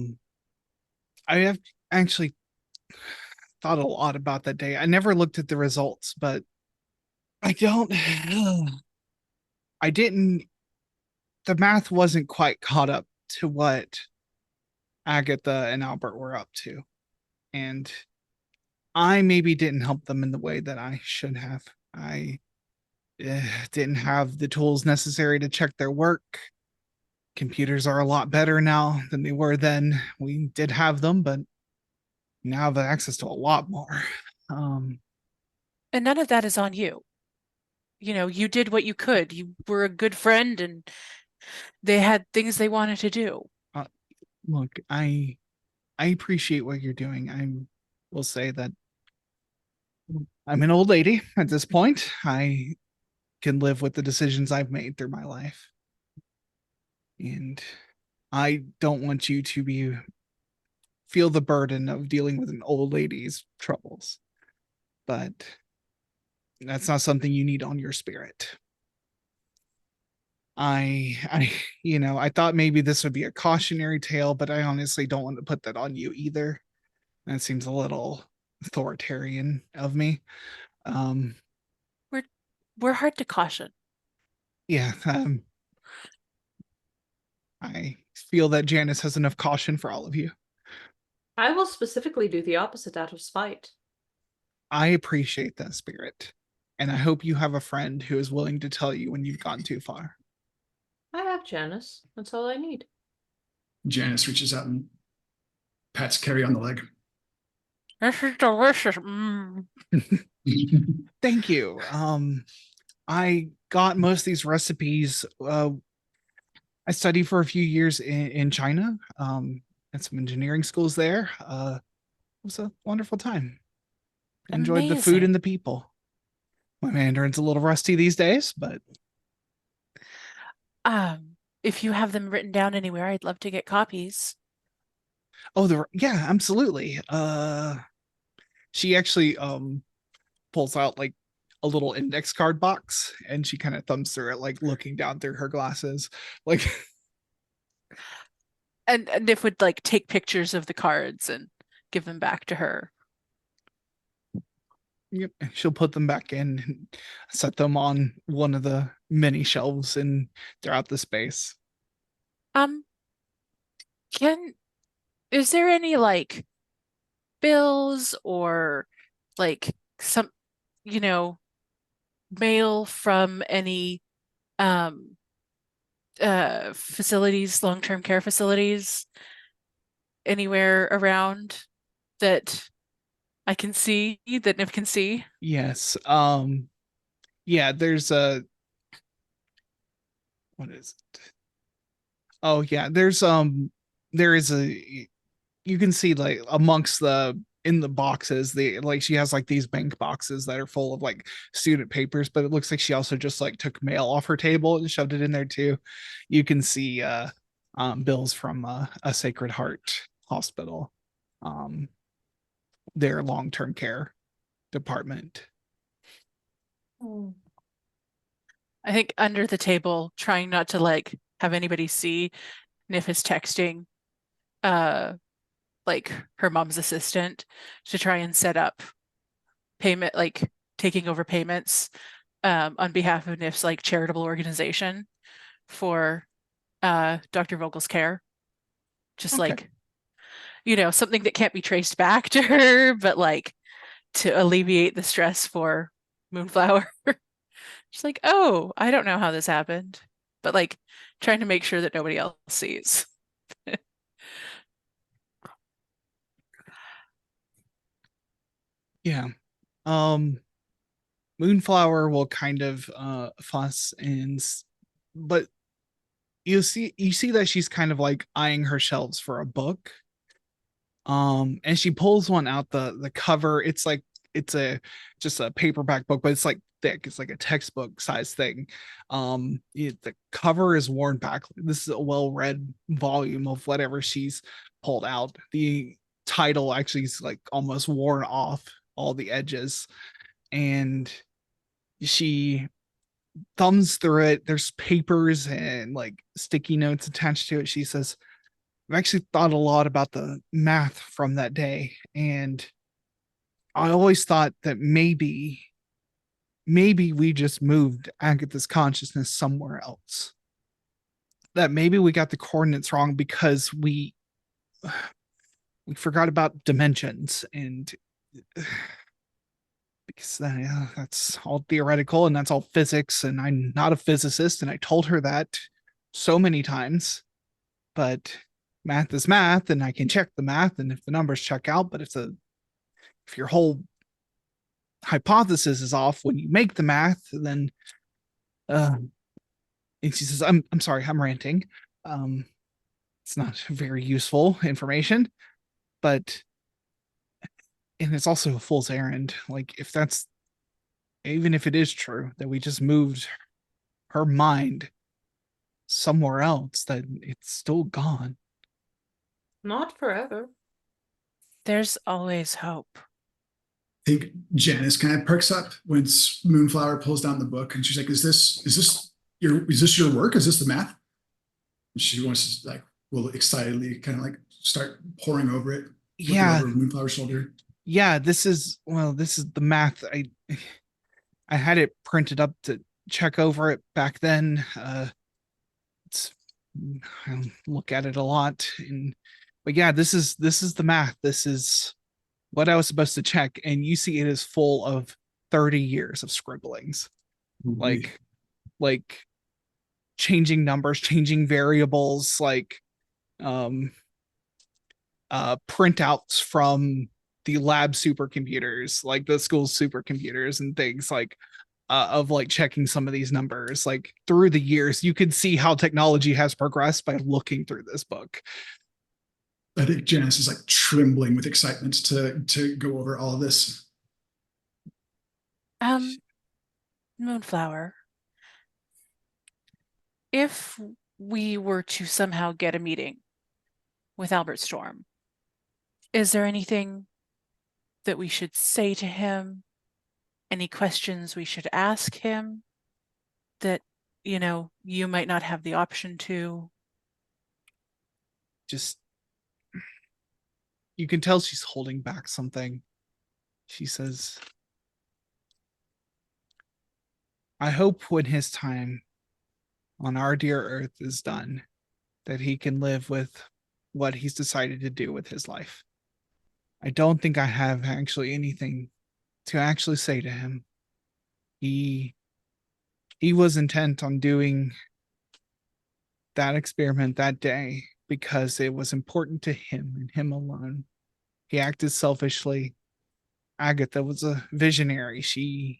have actually thought a lot about that day. I never looked at the results, but I don't, I didn't, the math wasn't quite caught up to what Agatha and Albert were up to. And I maybe didn't help them in the way that I should have. I didn't have the tools necessary to check their work. Computers are a lot better now than they were then. We did have them, but now have access to a lot more. And none of that is on you. You know, you did what you could. You were a good friend and they had things they wanted to do. Look, I appreciate what you're doing. I will say that I'm an old lady at this point. I can live with the decisions I've made through my life. And I don't want you to feel the burden of dealing with an old lady's troubles. But that's not something you need on your spirit. I I thought maybe this would be a cautionary tale, but I honestly don't want to put that on you either. That seems a little authoritarian of me. We're hard to caution. Yeah, I feel that Janus has enough caution for all of you. I will specifically do the opposite out of spite. I appreciate that spirit, and I hope you have a friend who is willing to tell you when you've gone too far. I have Janus. That's all I need. Janus reaches out and pats Cary on the leg. This is delicious. Mm. Thank you. I got most of these recipes. I studied for a few years in China, at some engineering schools there. It was a wonderful time. Enjoyed the food Amazing. and the people. My Mandarin's a little rusty these days, but If you have them written down anywhere, I'd love to get copies. yeah, absolutely. She actually pulls out like a little index card box and she kind of thumbs through it, like looking down through her glasses. Like And Nif would like take pictures of the cards and give them back to her. yep, she'll put them back in and set them on one of the many shelves and throughout the space. Is there any like bills or like some, you know, mail from any facilities, long-term care facilities anywhere around that I can see, that Nif can see? Yes. Yeah, there's what is it? Oh yeah, there is you can see like amongst in the boxes, she has like these bank boxes that are full of like student papers, but it looks like she also just like took mail off her table and shoved it in there too. You can see bills from a Sacred Heart hospital, their long-term care department. I think under the table, trying not to like have anybody see, Nif is texting like her mom's assistant to try and set up payment, like taking over payments on behalf of Nif's like charitable organization for Dr. Vogel's care. Just Okay. like, you know, something that can't be traced back to her, but like to alleviate the stress for Moonflower. She's like, oh, I don't know how this happened, but like trying to make sure that nobody else sees. Yeah. Moonflower will kind of fuss but you see that she's kind of like eyeing her shelves for a book. And she pulls one out, the cover, it's like it's just a paperback book, but it's like thick, it's like a textbook size thing. The cover is worn back. This is a well-read volume of whatever she's pulled out. The title actually is like almost worn off all the edges, and she thumbs through it. There's papers and like sticky notes attached to it. She says, I've actually thought a lot about the math from that day, and I always thought that maybe we just moved Agatha's consciousness somewhere else. That maybe we got the coordinates wrong because we forgot about dimensions, and because that's all theoretical and that's all physics, and I'm not a physicist, and I told her that so many times. But math is math, and I can check the math, and if the numbers check out, but if your whole hypothesis is off when you make the math, then and she says, I'm sorry, I'm ranting. It's not very useful information, but and it's also a fool's errand. Like, if that's, even if it is true that we just moved her mind somewhere else, that it's still gone. Not forever. There's always hope. I think Janus kind of perks up when Moonflower pulls down the book, and she's like, is this your work? Is this the math? And she wants to, like, will excitedly kind of like start poring over it. Yeah. Over Moonflower's shoulder. Yeah, this is the math. I had it printed up to check over it back then. I look at it a lot, but yeah, this is the math. This is what I was supposed to check, and you see it is full of 30 years of scribblings. Mm-hmm. Like changing numbers, changing variables, like printouts from the lab supercomputers, like the school's supercomputers and things, like of like checking some of these numbers. Like through the years, you could see how technology has progressed by looking through this book. I think Janus is like trembling with excitement to go over all of this. Moonflower, if we were to somehow get a meeting with Albert Storm, is there anything that we should say to him? Any questions we should ask him that, you might not have the option to? Just, you can tell she's holding back something. She says, I hope when his time on our dear Earth is done, that he can live with what he's decided to do with his life. I don't think I have actually anything to actually say to him. He was intent on doing that experiment that day because it was important to him and him alone. He acted selfishly. Agatha was a visionary. She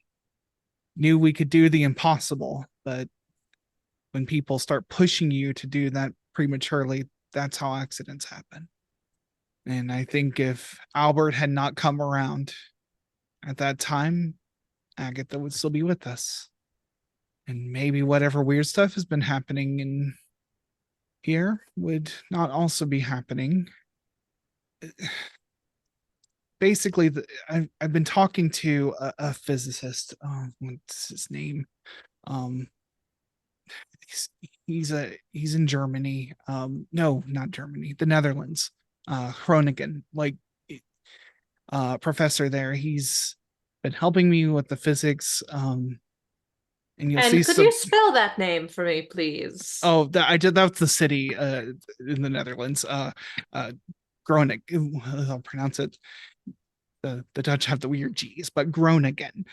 knew we could do the impossible, but when people start pushing you to do that prematurely, that's how accidents happen. And I think if Albert had not come around at that time, Agatha would still be with us. And maybe whatever weird stuff has been happening in here would not also be happening. Basically, I've been talking to a physicist. What's his name? He's in Germany. No, not Germany, the Netherlands. Groningen, like professor there. He's been helping me with the physics. And you'll see could you spell that name for me, please? Oh, that's the city in the Netherlands. Groningen. I'll pronounce it. The Dutch have the weird G's, but Groningen.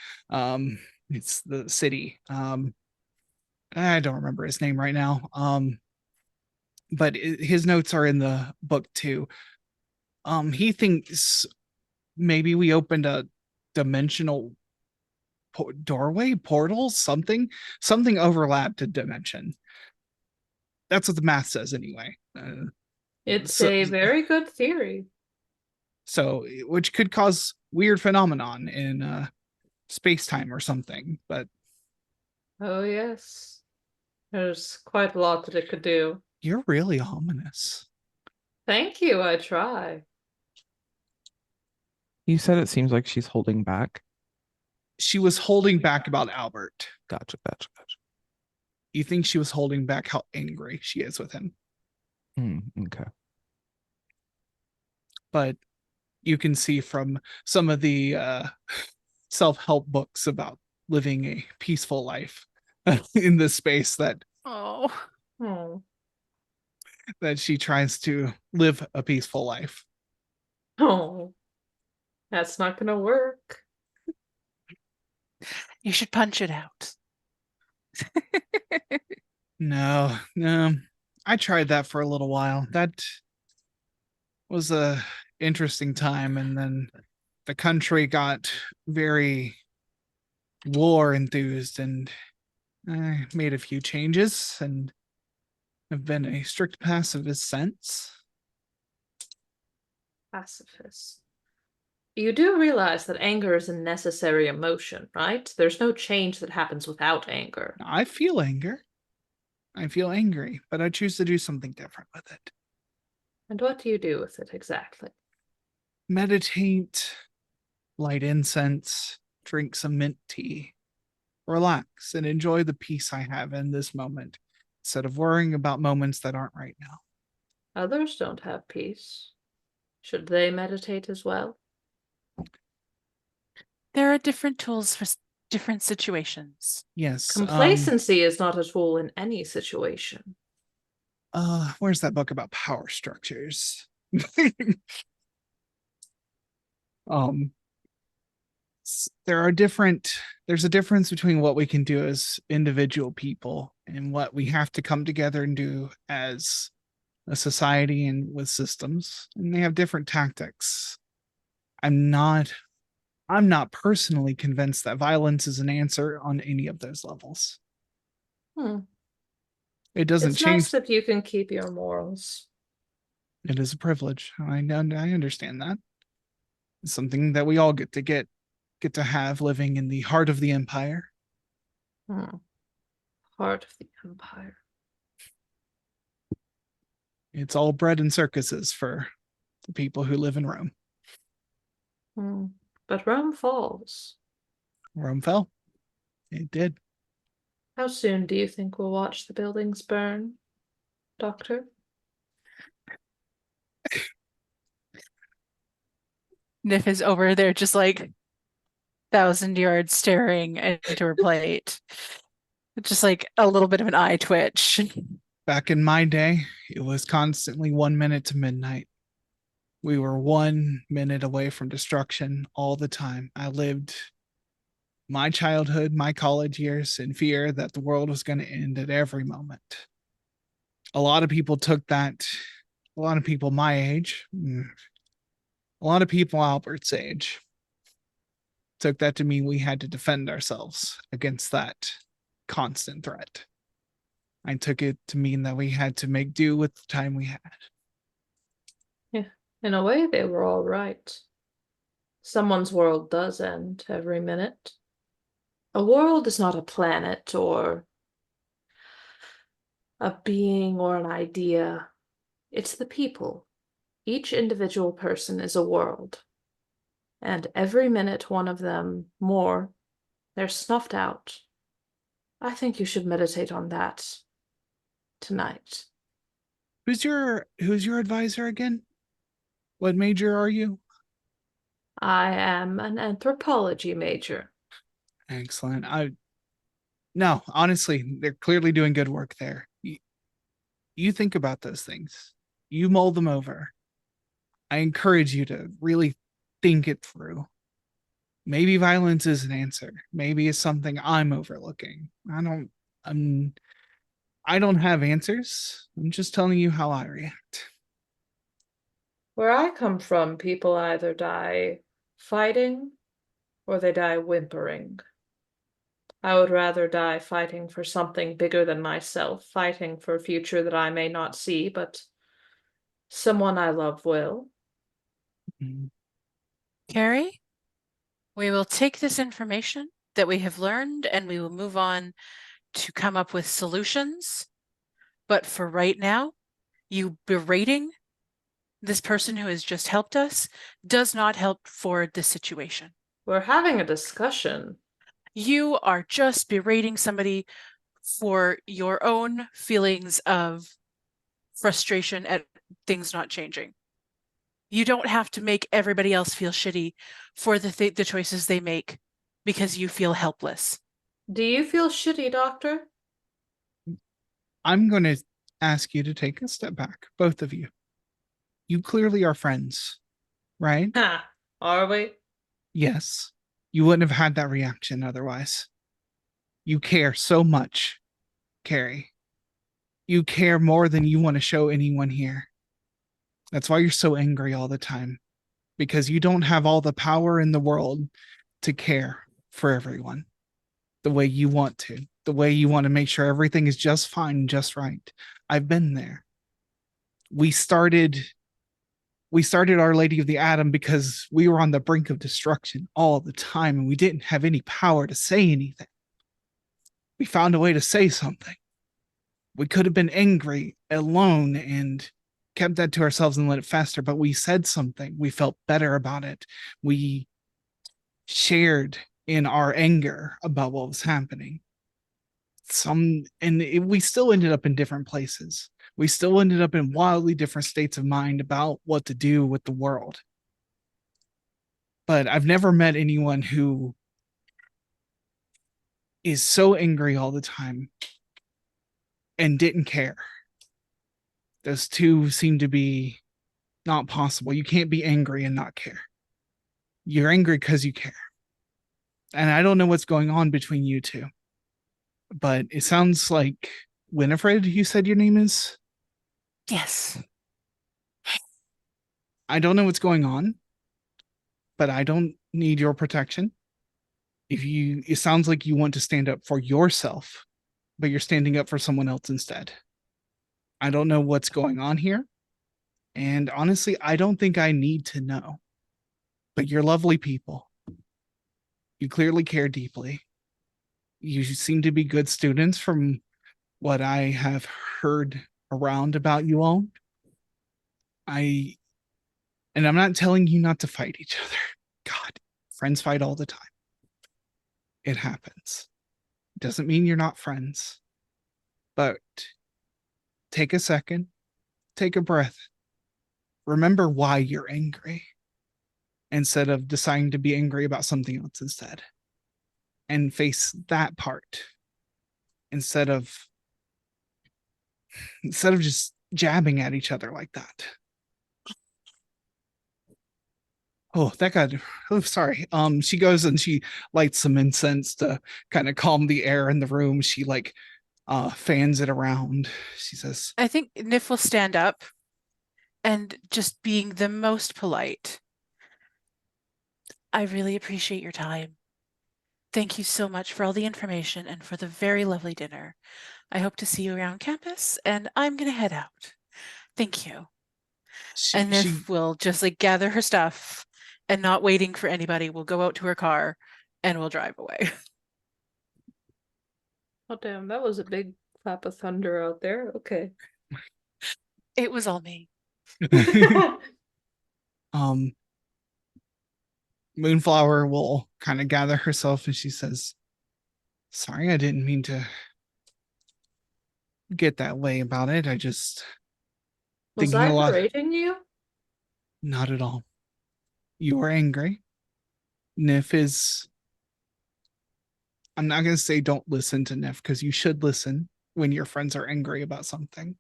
It's the city. I don't remember his name right now. But his notes are in the book too. He thinks maybe we opened a dimensional doorway, portal, something overlapped a dimension. That's what the math says anyway. It's a very good theory. So, which could cause weird phenomenon in space-time or something, but oh yes, there's quite a lot that it could do. You're really ominous. Thank you, I try. You said it seems like she's holding back. She was holding back about Albert. Gotcha. You think she was holding back how angry she is with him. Okay. But you can see from some of the self-help books about living a peaceful life in this space that Oh. that she tries to live a peaceful life. Oh, that's not gonna work. You should punch it out. No. I tried that for a little while. That was a interesting time, and then the country got very war enthused, and I made a few changes and have been a strict pacifist since. Pacifist. You do realize that anger is a necessary emotion, right? There's no change that happens without anger. I feel anger. I feel angry, but I choose to do something different with it. And what do you do with it exactly? Meditate, light incense, drink some mint tea, relax, and enjoy the peace I have in this moment instead of worrying about moments that aren't right now. Others don't have peace. Should they meditate as well? There are different tools for different situations. Yes. Complacency is not a tool in any situation. Where's that book about power structures? There's a difference between what we can do as individual people and what we have to come together and do as a society and with systems, and they have different tactics. I'm not personally convinced that violence is an answer on any of those levels. It doesn't It's change. nice that you can keep your morals. It is a privilege. I understand that. It's something that we all get to have living in the heart of the empire. Heart of the empire. It's all bread and circuses for the people who live in Rome. But Rome falls. Rome fell. It did. How soon do you think we'll watch the buildings burn, Doctor? Nif is over there just like 1,000 yards staring into her plate. Just like a little bit of an eye twitch. Back in my day, it was constantly 1 minute to midnight. We were 1 minute away from destruction all the time. I lived my childhood, my college years in fear that the world was going to end at every moment. A lot of people took that, a lot of people my age, a lot of people Albert's age, took that to mean we had to defend ourselves against that constant threat. I took it to mean that we had to make do with the time we had. Yeah, in a way, they were all right. Someone's world does end every minute. A world is not a planet or a being or an idea. It's the people. Each individual person is a world. And every minute one of them more, they're snuffed out. I think you should meditate on that tonight. Who's your advisor again? What major are you? I am an anthropology major. Excellent. No, honestly, they're clearly doing good work there. You think about those things. You mull them over. I encourage you to really think it through. Maybe violence is an answer. Maybe it's something I'm overlooking. I don't have answers. I'm just telling you how I react. Where I come from, people either die fighting or they die whimpering. I would rather die fighting for something bigger than myself, fighting for a future that I may not see, but someone I love will. Cary, we will take this information that we have learned and we will move on to come up with solutions. But for right now, you berating this person who has just helped us does not help forward the situation. We're having a discussion. You are just berating somebody for your own feelings of frustration at things not changing. You don't have to make everybody else feel shitty for the choices they make because you feel helpless. Do you feel shitty, Doctor? I'm going to ask you to take a step back, both of you. You clearly are friends, right? Ha, are we? Yes. You wouldn't have had that reaction otherwise. You care so much, Cary. You care more than you want to show anyone here. That's why you're so angry all the time, because you don't have all the power in the world to care for everyone the way you want to, the way you want to make sure everything is just fine, just right. I've been there. We started Our Lady of the Atom because we were on the brink of destruction all the time and we didn't have any power to say anything. We found a way to say something. We could have been angry alone and kept that to ourselves and let it fester, but we said something. We felt better about it. We shared in our anger about what was happening. We still ended up in different places. We still ended up in wildly different states of mind about what to do with the world. But I've never met anyone who is so angry all the time and didn't care. Those two seem to be not possible. You can't be angry and not care. You're angry because you care. And I don't know what's going on between you two, but it sounds like Winifred, you said your name is? Yes. I don't know what's going on, but I don't need your protection. It sounds like you want to stand up for yourself, but you're standing up for someone else instead. I don't know what's going on here. And honestly, I don't think I need to know. But you're lovely people. You clearly care deeply. You seem to be good students from what I have heard around about you all. And I'm not telling you not to fight each other. God, friends fight all the time. It happens. Doesn't mean you're not friends. But take a second, take a breath. Remember why you're angry instead of deciding to be angry about something else instead. And face that part instead of just jabbing at each other like that. Oh, that got, oh, sorry. She goes and she lights some incense to kind of calm the air in the room. She fans it around. She says, I think Nif will stand up and just being the most polite. I really appreciate your time. Thank you so much for all the information and for the very lovely dinner. I hope to see you around campus, and I'm going to head out. Thank you. And Nif will just gather her stuff and not waiting for anybody, will go out to her car and will drive away. Oh, damn, that was a big clap of thunder out there. Okay. It was all me. Moonflower will kind of gather herself and she says, sorry, I didn't mean to get that way about it. I just Was I berating you? Not at all. You were angry. Nif is, I'm not going to say don't listen to Nif because you should listen when your friends are angry about something.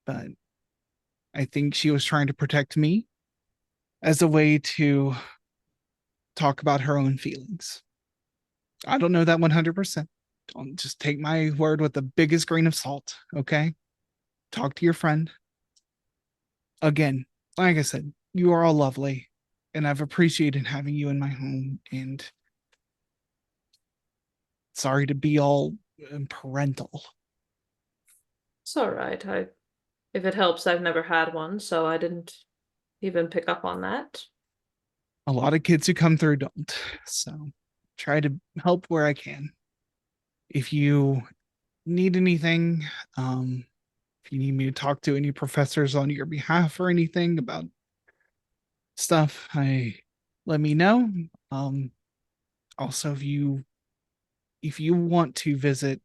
But I think she was trying to protect me as a way to talk about her own feelings. I don't know that 100%. Don't just take my word with the biggest grain of salt, okay? Talk to your friend. Again, like I said, you are all lovely, and I've appreciated having you in my home, and sorry to be all parental. It's all right. If it helps, I've never had one, so I didn't even pick up on that. A lot of kids who come through don't, so try to help where I can. If you need anything, if you need me to talk to any professors on your behalf or anything about stuff, let me know. Also, if you if you want to visit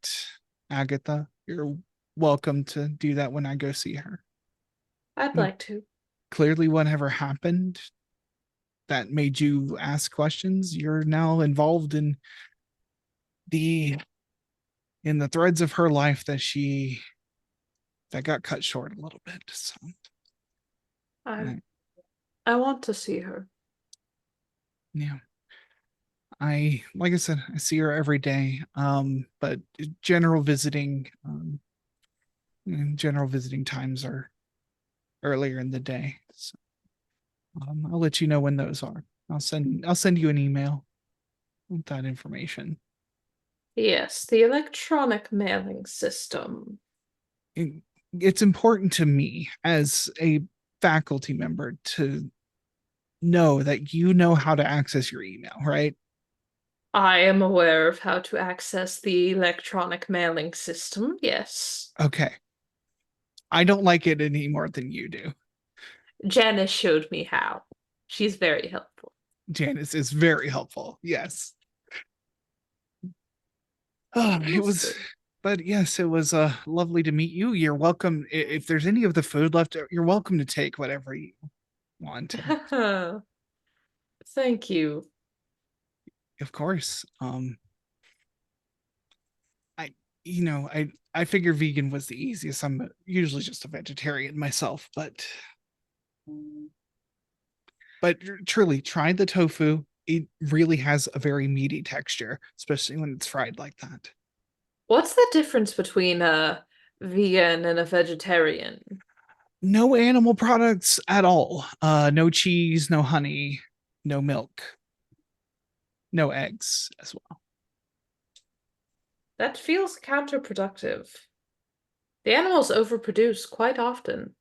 Agatha, you're welcome to do that when I go see her. I'd like to. Clearly, whatever happened that made you ask questions, you're now involved in the threads of her life that got cut short a little bit. So I want to see her. yeah. Like I said, I see her every day. But general visiting times are earlier in the day. So I'll let you know when those are. I'll send you an email with that information. Yes, the electronic mailing system. It's important to me as a faculty member to know that you know how to access your email, right? I am aware of how to access the electronic mailing system, yes. Okay. I don't like it any more than you do. Janice showed me how. She's very helpful. Janice is very helpful. Yes. It was, but yes, it was lovely to meet you. You're welcome. If there's any of the food left, you're welcome to take whatever you want. Thank you. Of course. I figure vegan was the easiest. I'm usually just a vegetarian myself, but truly try the tofu. It really has a very meaty texture, especially when it's fried like that. What's the difference between a vegan and a vegetarian? No animal products at all. No cheese, no honey, no milk, no eggs as well. That feels counterproductive. The animals overproduce quite often.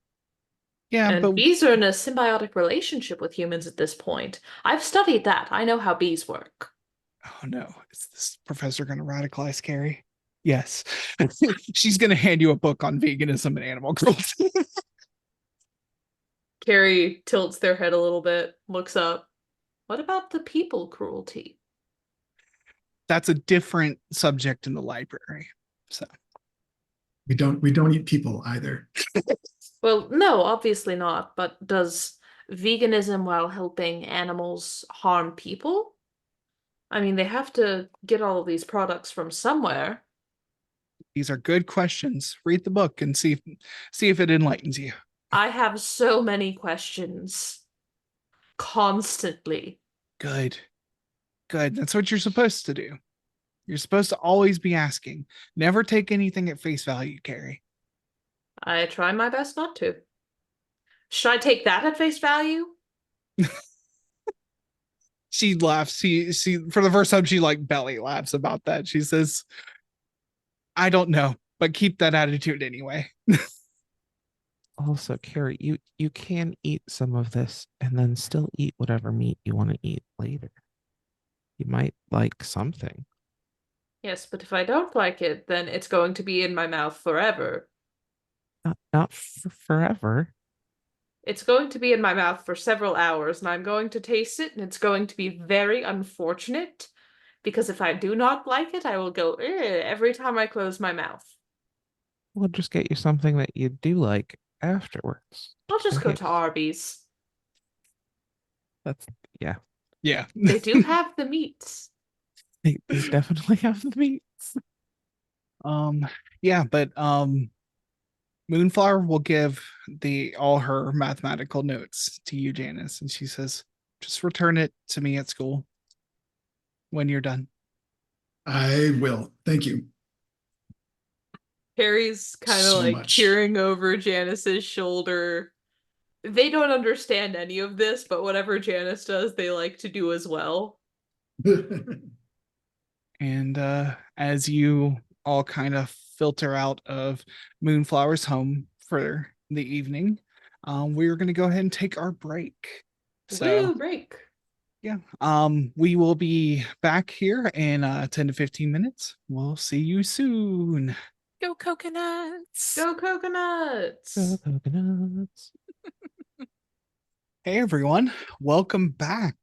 Yeah, And but bees are in a symbiotic relationship with humans at this point. I've studied that. I know how bees work. oh no, is this professor going to radicalize Cary? Yes. She's going to hand you a book on veganism and animal cruelty. Cary tilts their head a little bit, looks up. What about the people cruelty? That's a different subject in the library. So We don't eat people either. Well, no, obviously not, but does veganism while helping animals harm people? I mean, they have to get all of these products from somewhere. these are good questions. Read the book and see if it enlightens you. I have so many questions constantly. Good. That's what you're supposed to do. You're supposed to always be asking. Never take anything at face value, Cary. I try my best not to. Should I take that at face value? She laughs. She for the first time she like belly laughs about that. She says, I don't know, but keep that attitude anyway. Also, Cary, you can eat some of this and then still eat whatever meat you want to eat later. You might like something. Yes, but if I don't like it, then it's going to be in my mouth forever. Not for forever. It's going to be in my mouth for several hours, and I'm going to taste it, and it's going to be very unfortunate, because if I do not like it, I will go every time I close my mouth. We'll just get you something that you do like afterwards. I'll just go Okay. to Arby's. That's yeah. Yeah. They do have the meats. They definitely have the meats. Yeah, but Moonflower will give all her mathematical notes to you, Janice, and she says, just return it to me at school when you're done. I will. Thank you. Cary's kind of So like much. peering over Janice's shoulder. They don't understand any of this, but whatever Janice does, they like to do as well. And as you all kind of filter out of Moonflower's home for the evening, we're going to go ahead and take our break. So Woo, break. yeah, we will be back here in 10 to 15 minutes. We'll see you soon. Go coconuts. Go coconuts. Go coconuts. Hey everyone, welcome back.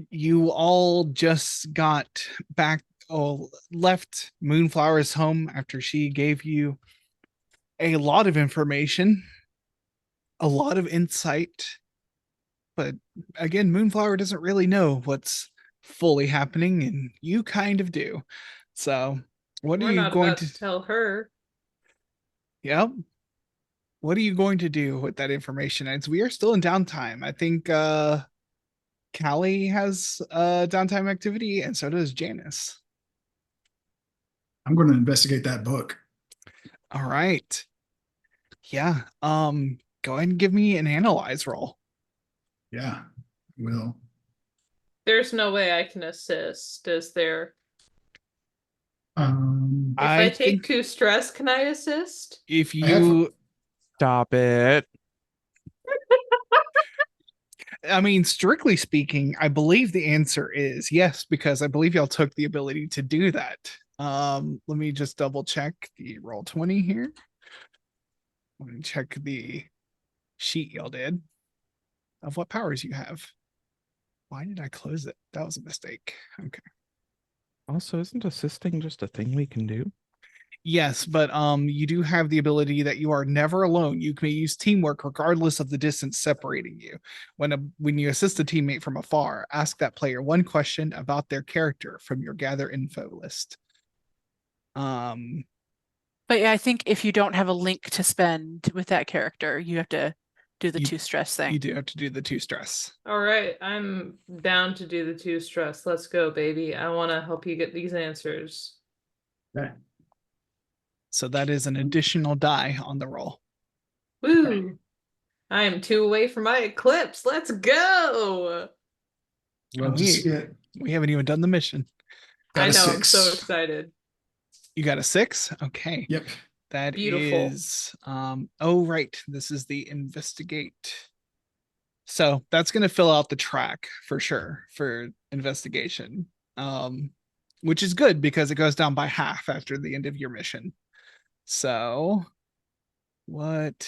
You all just got back left Moonflower's home after she gave you a lot of information, a lot of insight. But again, Moonflower doesn't really know what's fully happening, and you kind of do. So, what We're are you not going about to tell her. Yep. What are you going to do with that information? As we are still in downtime. I think Cally has downtime activity, and so does Janus. I'm going to investigate that book. All right. Yeah. Go ahead and give me an analyze roll. Yeah, will. There's no way I can assist, is there? Um, If I take think 2 stress, can I assist? if I have- you, Stop it. I mean, strictly speaking, I believe the answer is yes, because I believe y'all took the ability to do that. Let me just double check the roll 20 here. Let me check the sheet y'all did of what powers you have. Why did I close it? That was a mistake. Okay. Also, isn't assisting just a thing we can do? Yes, but you do have the ability that you are never alone. You can use teamwork regardless of the distance separating you. When you assist a teammate from afar, ask that player one question about their character from your gather info list. But yeah, I think if you don't have a link to spend with that character, you have to do the You- 2 stress thing. You do have to do the 2 stress. All right, I'm down to do the 2 stress. Let's go, baby. I want to help you get these answers. okay. So that is an additional die on the roll. Woo! I am 2 away from my eclipse. Let's go! Love to see it. We haven't even done the mission. Got I a know, I'm 6. so excited. You got a 6? Okay. Yep. That Beautiful. is oh right, this is the investigate. So that's going to fill out the track for sure for investigation. Which is good because it goes down by half after the end of your mission. So what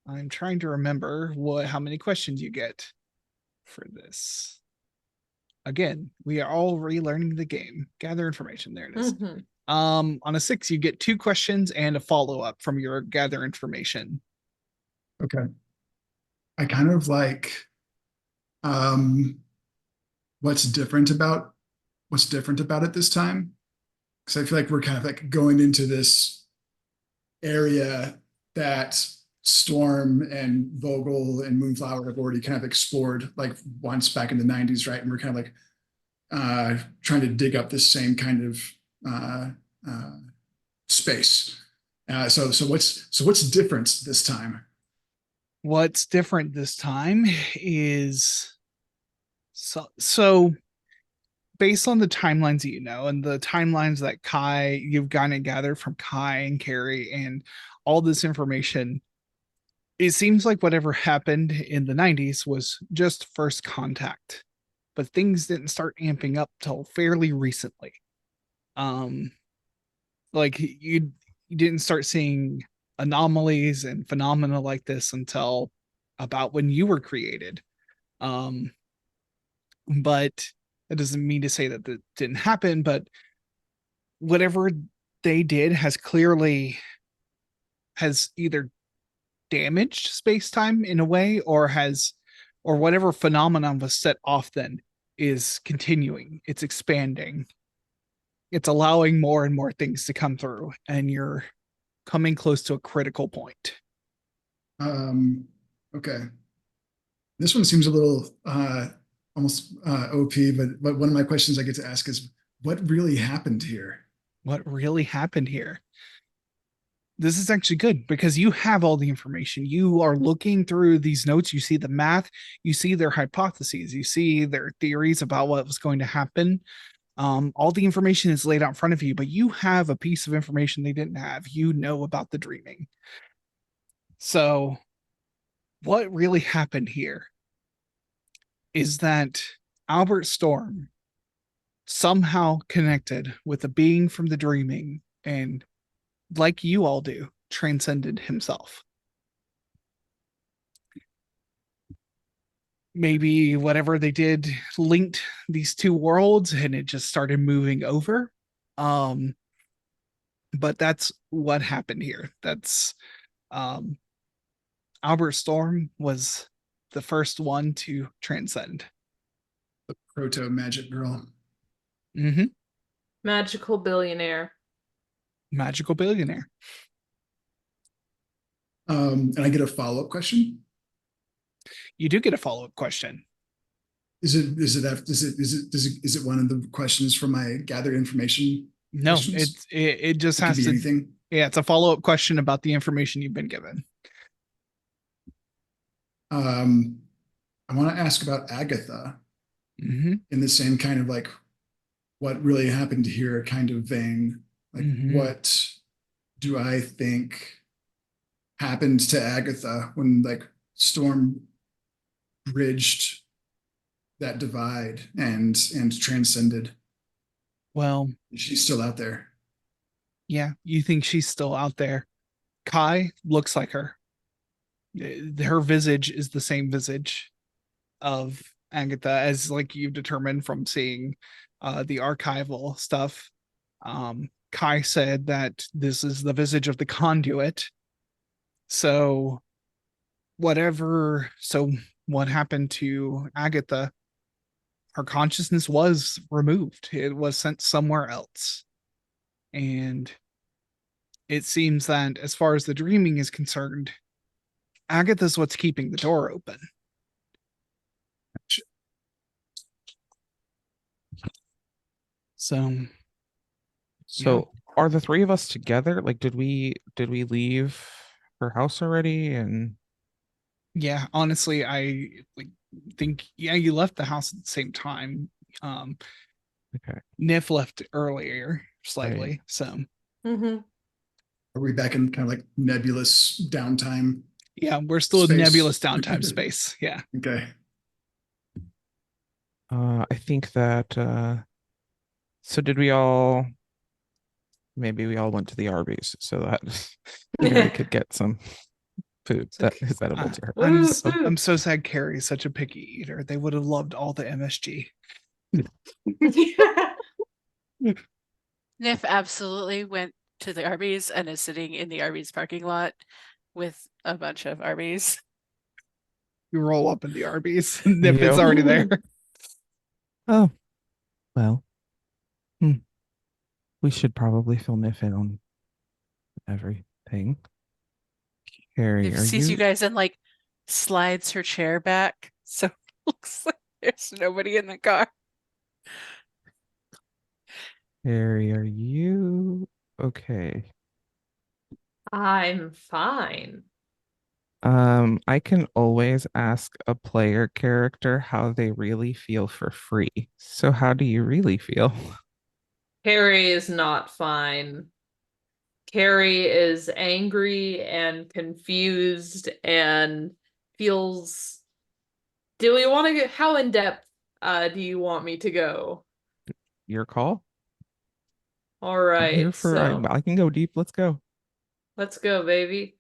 I'm trying to remember how many questions you get for this. Again, we are all relearning the game. Gather information. There it is. Mhm. On a 6, you get 2 questions and a follow-up from your gather information. Okay. I kind of like what's different about it this time. Because I feel like we're kind of like going into this area that Storm and Vogel and Moonflower have already kind of explored like once back in the 90s, right? And we're kind of like trying to dig up this same kind of space. So what's different this time? What's different this time is so based on the timelines that you know and the timelines that you've kind of gathered from Kai and Cary and all this information, it seems like whatever happened in the 90s was just first contact, but things didn't start amping up till fairly recently. Like you didn't start seeing anomalies and phenomena like this until about when you were created. But that doesn't mean to say that that didn't happen, but whatever they did has either damaged space-time in a way or whatever phenomenon was set off then is continuing. It's expanding. It's allowing more and more things to come through, and you're coming close to a critical point. Okay. This one seems a little almost OP, but one of my questions I get to ask is, what really happened here? What really happened here? This is actually good because you have all the information. You are looking through these notes. You see the math. You see their hypotheses. You see their theories about what was going to happen. All the information is laid out in front of you, but you have a piece of information they didn't have. You know about the dreaming. So what really happened here is that Albert Storm somehow connected with a being from the dreaming and, like you all do, transcended himself. maybe whatever they did linked these two worlds and it just started moving over. But that's what happened here. That's um Albert Storm was the first one to transcend. The proto magic girl. Mm-hmm. Magical billionaire. Magical billionaire. And I get a follow-up question. You do get a follow-up question. Is it one of the questions from my gathered information? No, Questions? it just It could has be to. anything. Yeah, it's a follow-up question about the information you've been given. I want to ask about Agatha Mm-hmm. in the same kind of like what really happened here kind of vein. Like Mhm. what do I think happened to Agatha when like Storm bridged that divide and transcended? Well, She's still out there. yeah, you think she's still out there. Kai looks like her. Her visage is the same visage of Agatha as like you've determined from seeing the archival stuff. Kai said that this is the visage of the conduit. So what happened to Agatha? Her consciousness was removed. It was sent somewhere else. And it seems that as far as the dreaming is concerned, Agatha's what's keeping the door open. So So are the three of us together? Like, did we leave her house already? And yeah, honestly, I think you left the house at the same time. okay, Nif left earlier slightly. Right. So Mm-hmm. Are we back in kind of like nebulous downtime? yeah, we're still in Space. nebulous downtime space. Yeah. Okay. I think that so did we all maybe we all went to the Arby's so that Cary could get some food that is edible to her. I'm so sad Cary is such a picky eater. They would have loved all the MSG. Nif absolutely went to the Arby's and is sitting in the Arby's parking lot with a bunch of Arby's. You roll up in the Arby's, Nif is Yep. already there. Oh, well. We should probably fill Nif in on everything. Cary, Nif are sees you you guys and like slides her chair back, so it looks like there's nobody in the car. Cary, are you okay? I'm fine. I can always ask a player character how they really feel for free. So how do you really feel? Cary is not fine. Cary is angry and confused and feels. Do we want to get how in depth do you want me to go? Your call? All I'm here right, for so I can go deep. Let's go. let's go, baby.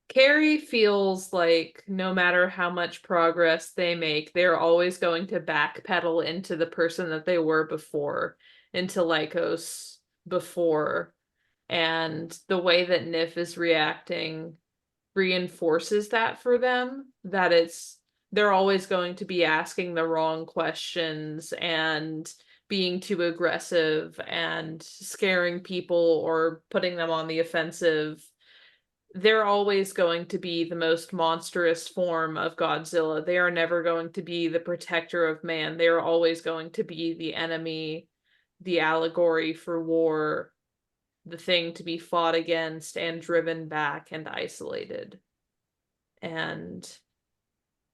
Cary feels like no matter how much progress they make, they're always going to backpedal into the person that they were before, into Lykos before. And the way that Nif is reacting reinforces that for them, that they're always going to be asking the wrong questions and being too aggressive and scaring people or putting them on the offensive. They're always going to be the most monstrous form of Godzilla. They are never going to be the protector of man. They are always going to be the enemy, the allegory for war, the thing to be fought against and driven back and isolated. And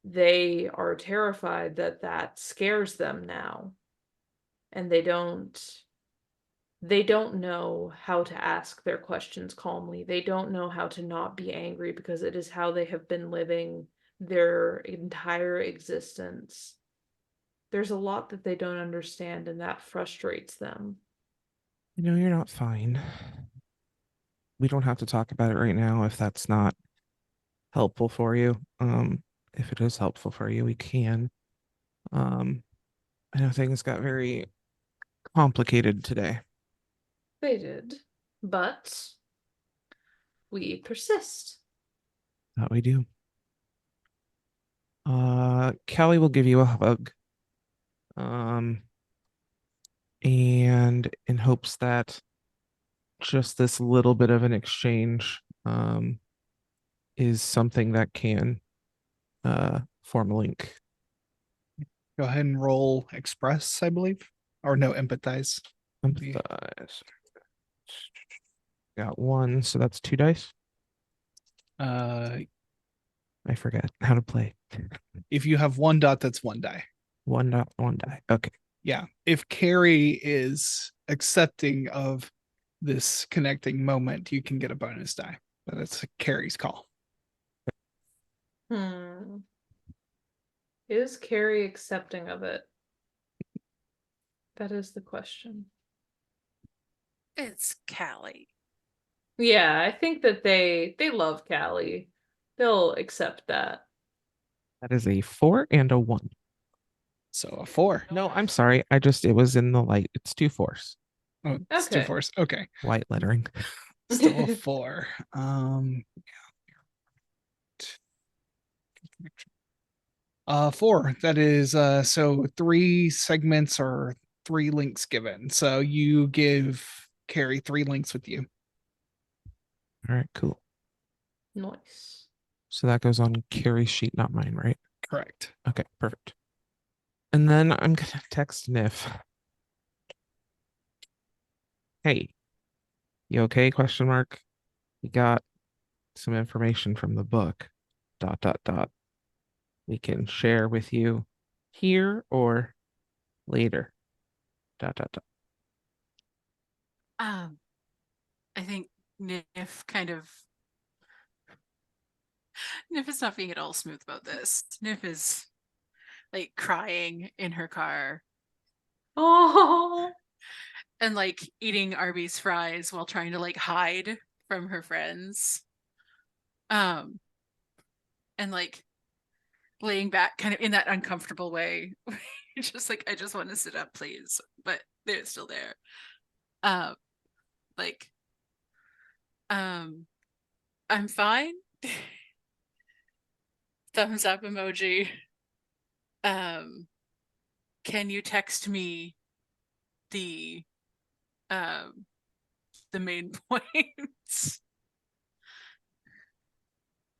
they are terrified that that scares them now. And they don't know how to ask their questions calmly. They don't know how to not be angry because it is how they have been living their entire existence. There's a lot that they don't understand, and that frustrates them. You know, you're not fine. We don't have to talk about it right now if that's not helpful for you. If it is helpful for you, we can. I know things got very complicated today. They did, but we persist. That we do. Callie will give you a hug. And in hopes that just this little bit of an exchange is something that can form a link. Go ahead and roll express, I believe. Or no, empathize. Empathize. Got one, so that's 2 dice. I forget how to play. If you have 1 dot, that's 1 die. 1 dot, 1 die. Okay. Yeah. If Cary is accepting of this connecting moment, you can get a bonus die. But it's Cary's call. Is Cary accepting of it? That is the question. It's Cally. Yeah, I think that they love Cally. They'll accept that. That is a 4 and a 1. So a 4. No, I'm sorry. It was in the light. It's 2 4s. Oh, it's 2 Okay. 4s. Okay. White lettering. Still a 4. Yeah. 4. That is so 3 segments or 3 links given. So you give Cary 3 links with you. All right, cool. Nice. So that goes on Cary's sheet, not mine, right? Correct. Okay, perfect. And then I'm gonna text Nif. Hey, you okay? Question mark. We got some information from the book. ... We can share with you here or later. ... I think Nif kind of Nif is not being at all smooth about this. Nif is like crying in her car Oh, and like eating Arby's fries while trying to like hide from her friends. And like laying back kind of in that uncomfortable way. Just like, I just want to sit up, please. But they're still there. Like, I'm fine. Thumbs up emoji. Can you text me the main points?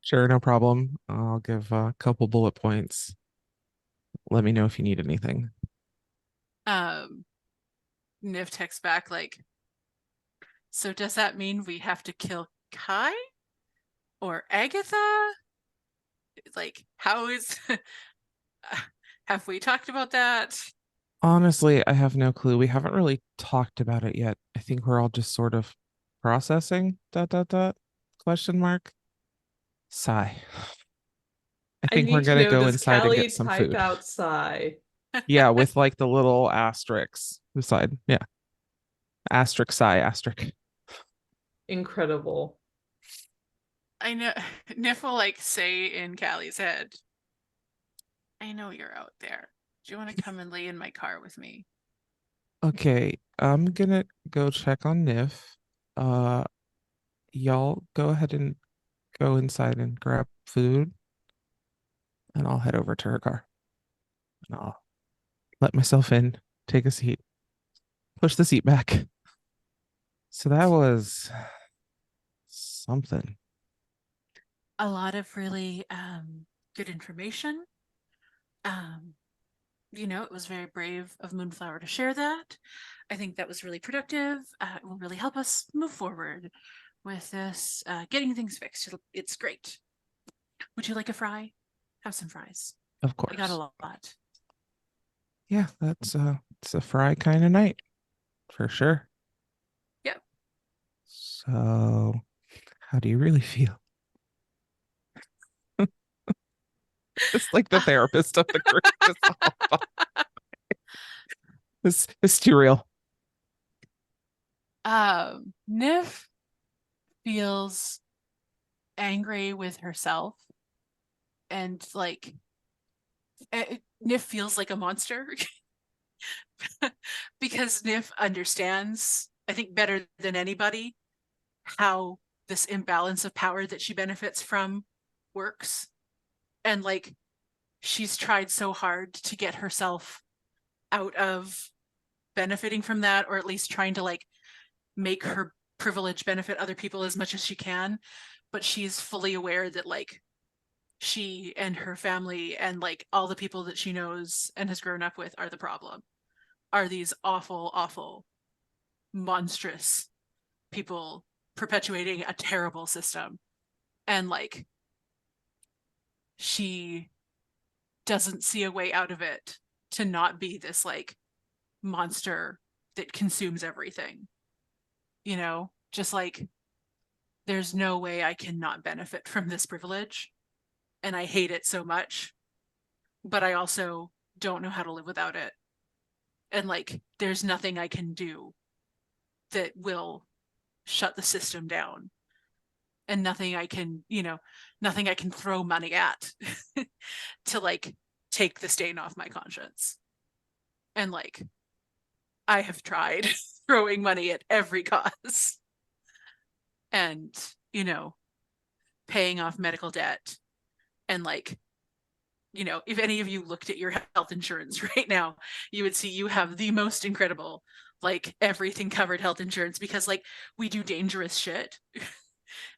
Sure, no problem. I'll give a couple bullet points. Let me know if you need anything. Niv texts back like, so does that mean we have to kill Kai or Agatha? Like, how is have we talked about that? Honestly, I have no clue. We haven't really talked about it yet. I think we're all just sort of processing ... question mark. Sigh. I think we're need to gonna know, go does inside and Cally get some type food. out sigh? Yeah, with like the little asterisks beside. Yeah. Asterisk sigh, asterisk. Incredible. I know Niff will like say in Callie's head, I know you're out there. Do you want to come and lay in my car with me? Okay, I'm gonna go check on Nif. Y'all go ahead and go inside and grab food, and I'll head over to her car. And I'll let myself in, take a seat, push the seat back. So that was something. A lot of really good information. It was very brave of Moonflower to share that. I think that was really productive. It will really help us move forward with this, getting things fixed. It's great. Would you like a fry? Have some fries. Of course. I got a lot. Yeah, it's a fry kind of night for sure. Yep. So, how do you really feel? It's like the therapist of the group. It's too real. Niv feels angry with herself and like Nif feels like a monster because Nif understands, I think, better than anybody how this imbalance of power that she benefits from works. And like, she's tried so hard to get herself out of benefiting from that, or at least trying to like make her privilege benefit other people as much as she can. But she's fully aware that like she and her family and like all the people that she knows and has grown up with are the problem, are these awful, awful, monstrous people perpetuating a terrible system. And like, she doesn't see a way out of it to not be this like monster that consumes everything. You know, just like, there's no way I can not benefit from this privilege. And I hate it so much, but I also don't know how to live without it. And like, there's nothing I can do that will shut the system down. And nothing I can, nothing I can throw money at to like take the stain off my conscience. And like, I have tried throwing money at every cause. And, paying off medical debt. And like, if any of you looked at your health insurance right now, you would see you have the most incredible, like, everything covered health insurance, because like, we do dangerous shit.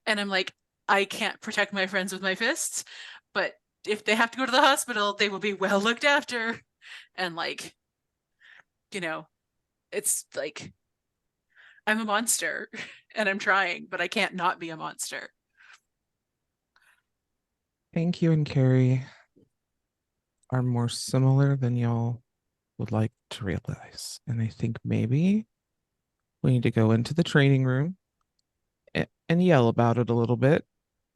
And I'm like, I can't protect my friends with my fists, but if they have to go to the hospital, they will be well looked after. And like, it's like, I'm a monster and I'm trying, but I can't not be a monster. Thank you and Cary are more similar than y'all would like to realize. And I think maybe we need to go into the training room and yell about it a little bit.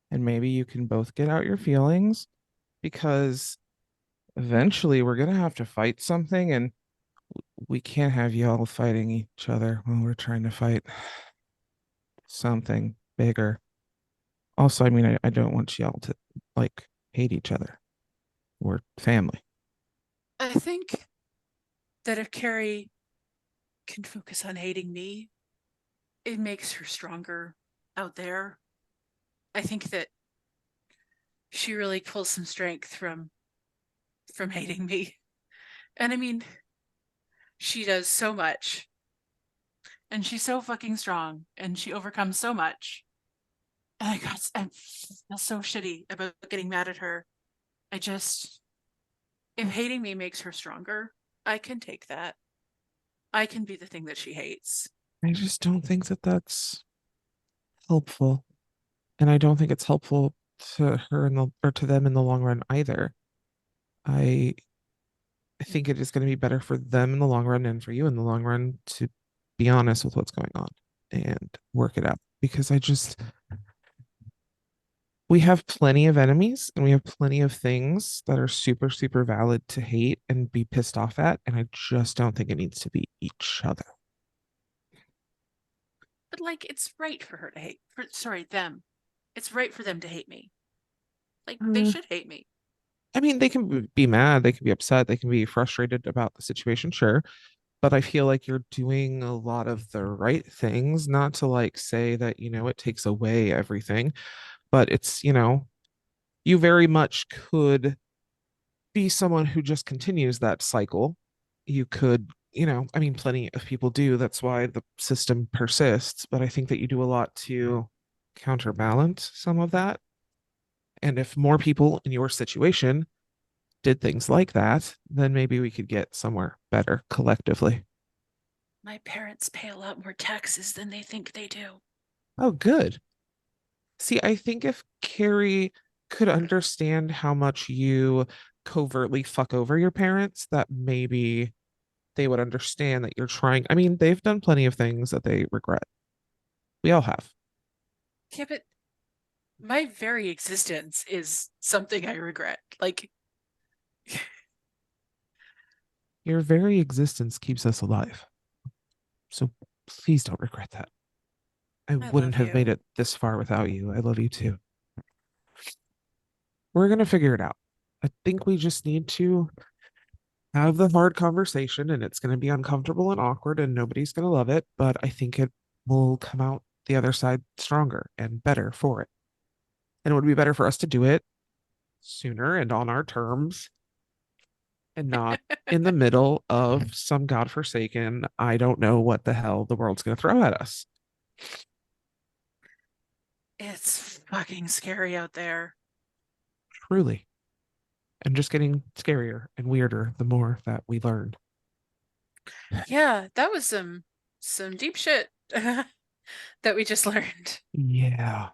And maybe you can both get out your feelings, because eventually we're going to have to fight something, and we can't have y'all fighting each other when we're trying to fight something bigger. Also, I mean, I don't want y'all to like hate each other. We're family. I think that if Cary can focus on hating me, it makes her stronger out there. I think that she really pulls some strength from hating me. And I mean, she does so much. And she's so fucking strong, and she overcomes so much. And I feel so shitty about getting mad at her. If hating me makes her stronger, I can take that. I can be the thing that she hates. I just don't think that that's helpful. And I don't think it's helpful to her or to them in the long run either. I think it is going to be better for them in the long run and for you in the long run to be honest with what's going on and work it out. Because we have plenty of enemies and we have plenty of things that are super, super valid to hate and be pissed off at. And I just don't think it needs to be each other. But like, it's right for her to hate, them. It's right for them to hate me. Like, they should hate me. I mean, they can be mad, they can be upset, they can be frustrated about the situation, sure. But I feel like you're doing a lot of the right things, not to like say that, it takes away everything, but it's, you very much could be someone who just continues that cycle. You could, I mean, plenty of people do. That's why the system persists. But I think that you do a lot to counterbalance some of that. And if more people in your situation did things like that, then maybe we could get somewhere better collectively. My parents pay a lot more taxes than they think they do. Oh, good. See, I think if Cary could understand how much you covertly fuck over your parents, that maybe they would understand that you're trying. I mean, they've done plenty of things that they regret. We all have. Yeah, but my very existence is something I regret. Like, your very existence keeps us alive. So please don't regret that. I wouldn't have made it this far without you. I love you too. We're going to figure it out. I think we just need to have the hard conversation, and it's going to be uncomfortable and awkward, and nobody's going to love it, but I think it will come out the other side stronger and better for it. And it would be better for us to do it sooner and on our terms and not in the middle of some godforsaken, I don't know what the hell the world's going to throw at us. It's fucking scary out there. Truly. And just getting scarier and weirder the more that we learn. Yeah, that was some deep shit that we just learned. Yeah.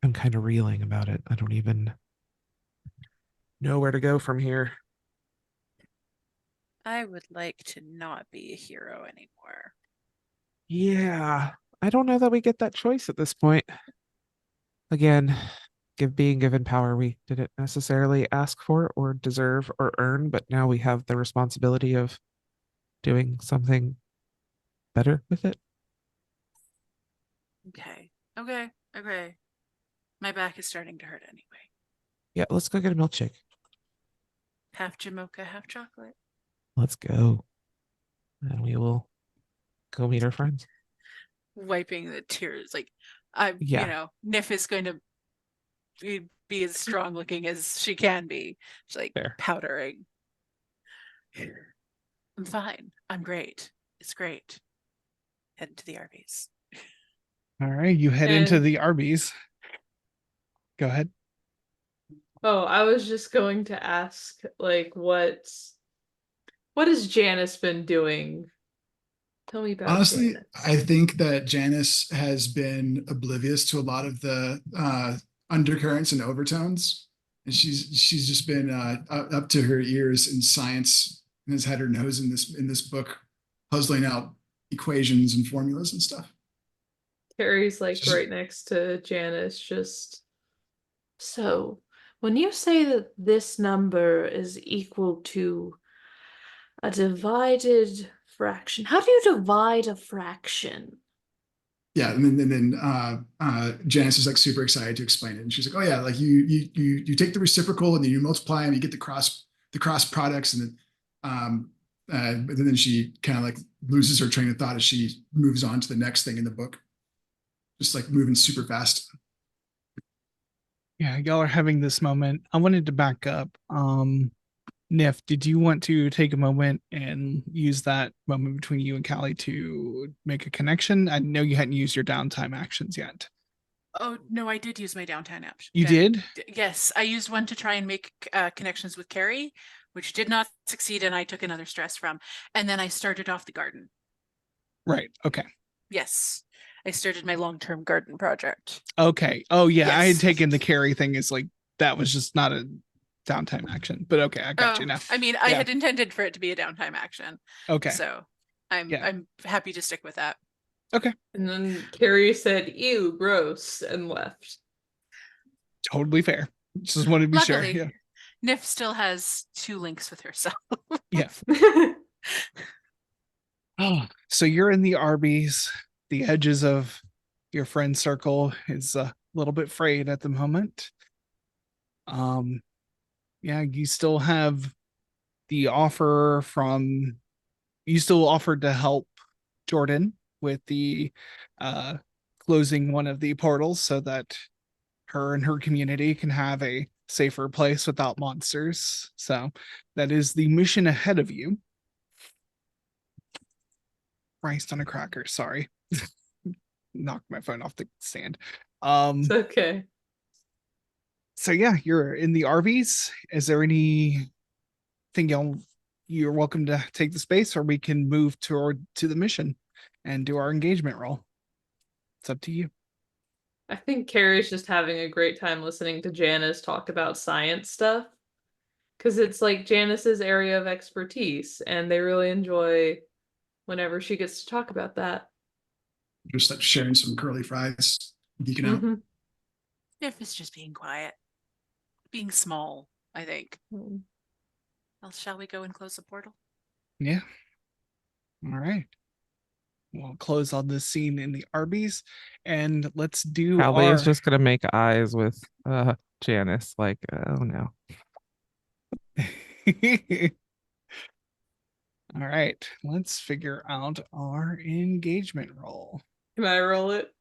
I'm kind of reeling about it. I don't even know where to go from here. I would like to not be a hero anymore. Yeah. I don't know that we get that choice at this point. Again, being given power we didn't necessarily ask for or deserve or earn, but now we have the responsibility of doing something better with it. Okay. My back is starting to hurt anyway. Yeah, let's go get a milkshake. Half Jamocha, half chocolate. Let's go. And we will go meet our friends. Wiping the tears. Like, Nif is going to be as strong looking as she can be. She's like Fair. powdering. I'm fine. I'm great. It's great. Head to the Arby's. All right, you head into And- the Arby's. Go ahead. Oh, I was just going to ask, like, what has Janus been doing? Tell me about Honestly, Janus. I think that Janus has been oblivious to a lot of the undercurrents and overtones, and she's just been up to her ears in science and has had her nose in this book, puzzling out equations and formulas and stuff. Cary's like right next to Janus, just so when you say that this number is equal to a divided fraction, how do you divide a fraction? Yeah, and then Janice is like super excited to explain it, and she's like, "Oh yeah, like you take the reciprocal and then you multiply them, you get the cross products, and then but then she kind of like loses her train of thought as she moves on to the next thing in the book, just like moving super fast." Yeah, y'all are having this moment. I wanted to back up. Nif, did you want to take a moment and use that moment between you and Callie to make a connection? I know you hadn't used your downtime actions yet. Oh, no, I did use my downtime action. You did? Yes, I used one to try and make connections with Cary, which did not succeed, and I took another stress from. And then I started off the garden. Right. Okay. Yes, I started my long-term garden project. Okay. Oh yeah, I had Yes. taken the Cary thing as like that was just not a downtime action. But okay, I got you now. I mean, I Yeah. had intended for it to be a downtime action. Okay. So I'm happy to stick with that. Okay. And then Cary said, "Ew, gross," and left. Totally fair. Just wanted to be Luckily, sure. Yeah. Nif still has 2 links with herself. Yeah. Oh, so you're in the Arby's. The edges of your friend circle is a little bit frayed at the moment. Yeah, you still have the offer from you still offered to help Jordan with the closing one of the portals so that her and her community can have a safer place without monsters. So that is the mission ahead of you. Christ on a cracker, sorry. Knocked my phone off the stand. It's okay. So yeah, you're in the Arby's. Is there anything you're welcome to take the space, or we can move to the mission and do our engagement roll. It's up to you. I think Cary's just having a great time listening to Janus talk about science stuff. Because it's like Janus's area of expertise, and they really enjoy whenever she gets to talk about that. Just like sharing some curly fries, geeking out. Mhm. Nif is just being quiet, being small, I think. Mhm. Well, shall we go and close the portal? Yeah. All right. We'll close on this scene in the Arby's, and let's do Callie our. is just gonna make eyes with Janice, like, oh no. All right, let's figure out our engagement roll. Can I roll it?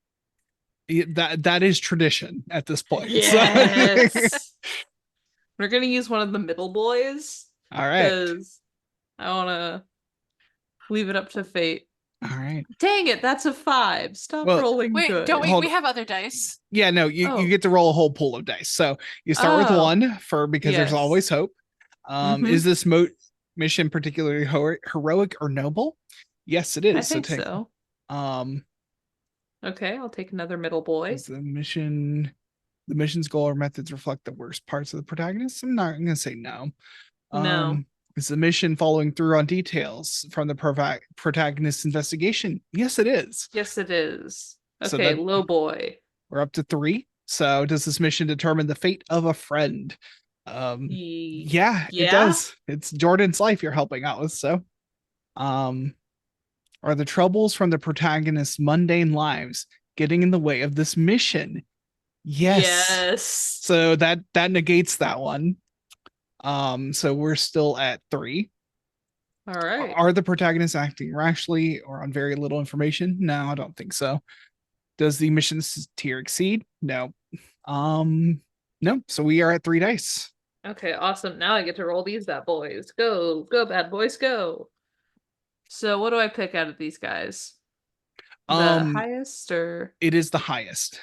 That is tradition at this point. Yes. We're gonna use one of the middle boys All right. because I want to leave it up to fate. All right. Dang it, that's a 5. Stop Well, rolling Wait, good. don't we? Hold- We have other dice. Yeah, no, you Oh. get to roll a whole pool of dice. So you start with Oh. 1 because there's Yes. always hope. Mhm. Is this mission particularly heroic or noble? Yes, it is. I think take, so. Um, Okay, I'll take another middle boy. is the mission's goal or methods reflect the worst parts of the protagonist? I'm gonna say no. No. Is the mission following through on details from the protagonist's investigation? Yes, it is. Yes, it is. So Okay, that- low boy. We're up to 3. So does this mission determine the fate of a friend? Yeah, it does. It's Jordan's life you're helping out with. So, are the troubles from the protagonist's mundane lives getting in the way of this mission? Yes. So that negates that one. So we're still at 3. All right. Are the protagonists acting rashly or on very little information? No, I don't think so. Does the mission's tier exceed? No. No. So we are at 3 dice. Okay, awesome. Now I get to roll these bad boys. Go, go, bad boys, go. So what do I pick out of these guys? The highest or? It is the highest.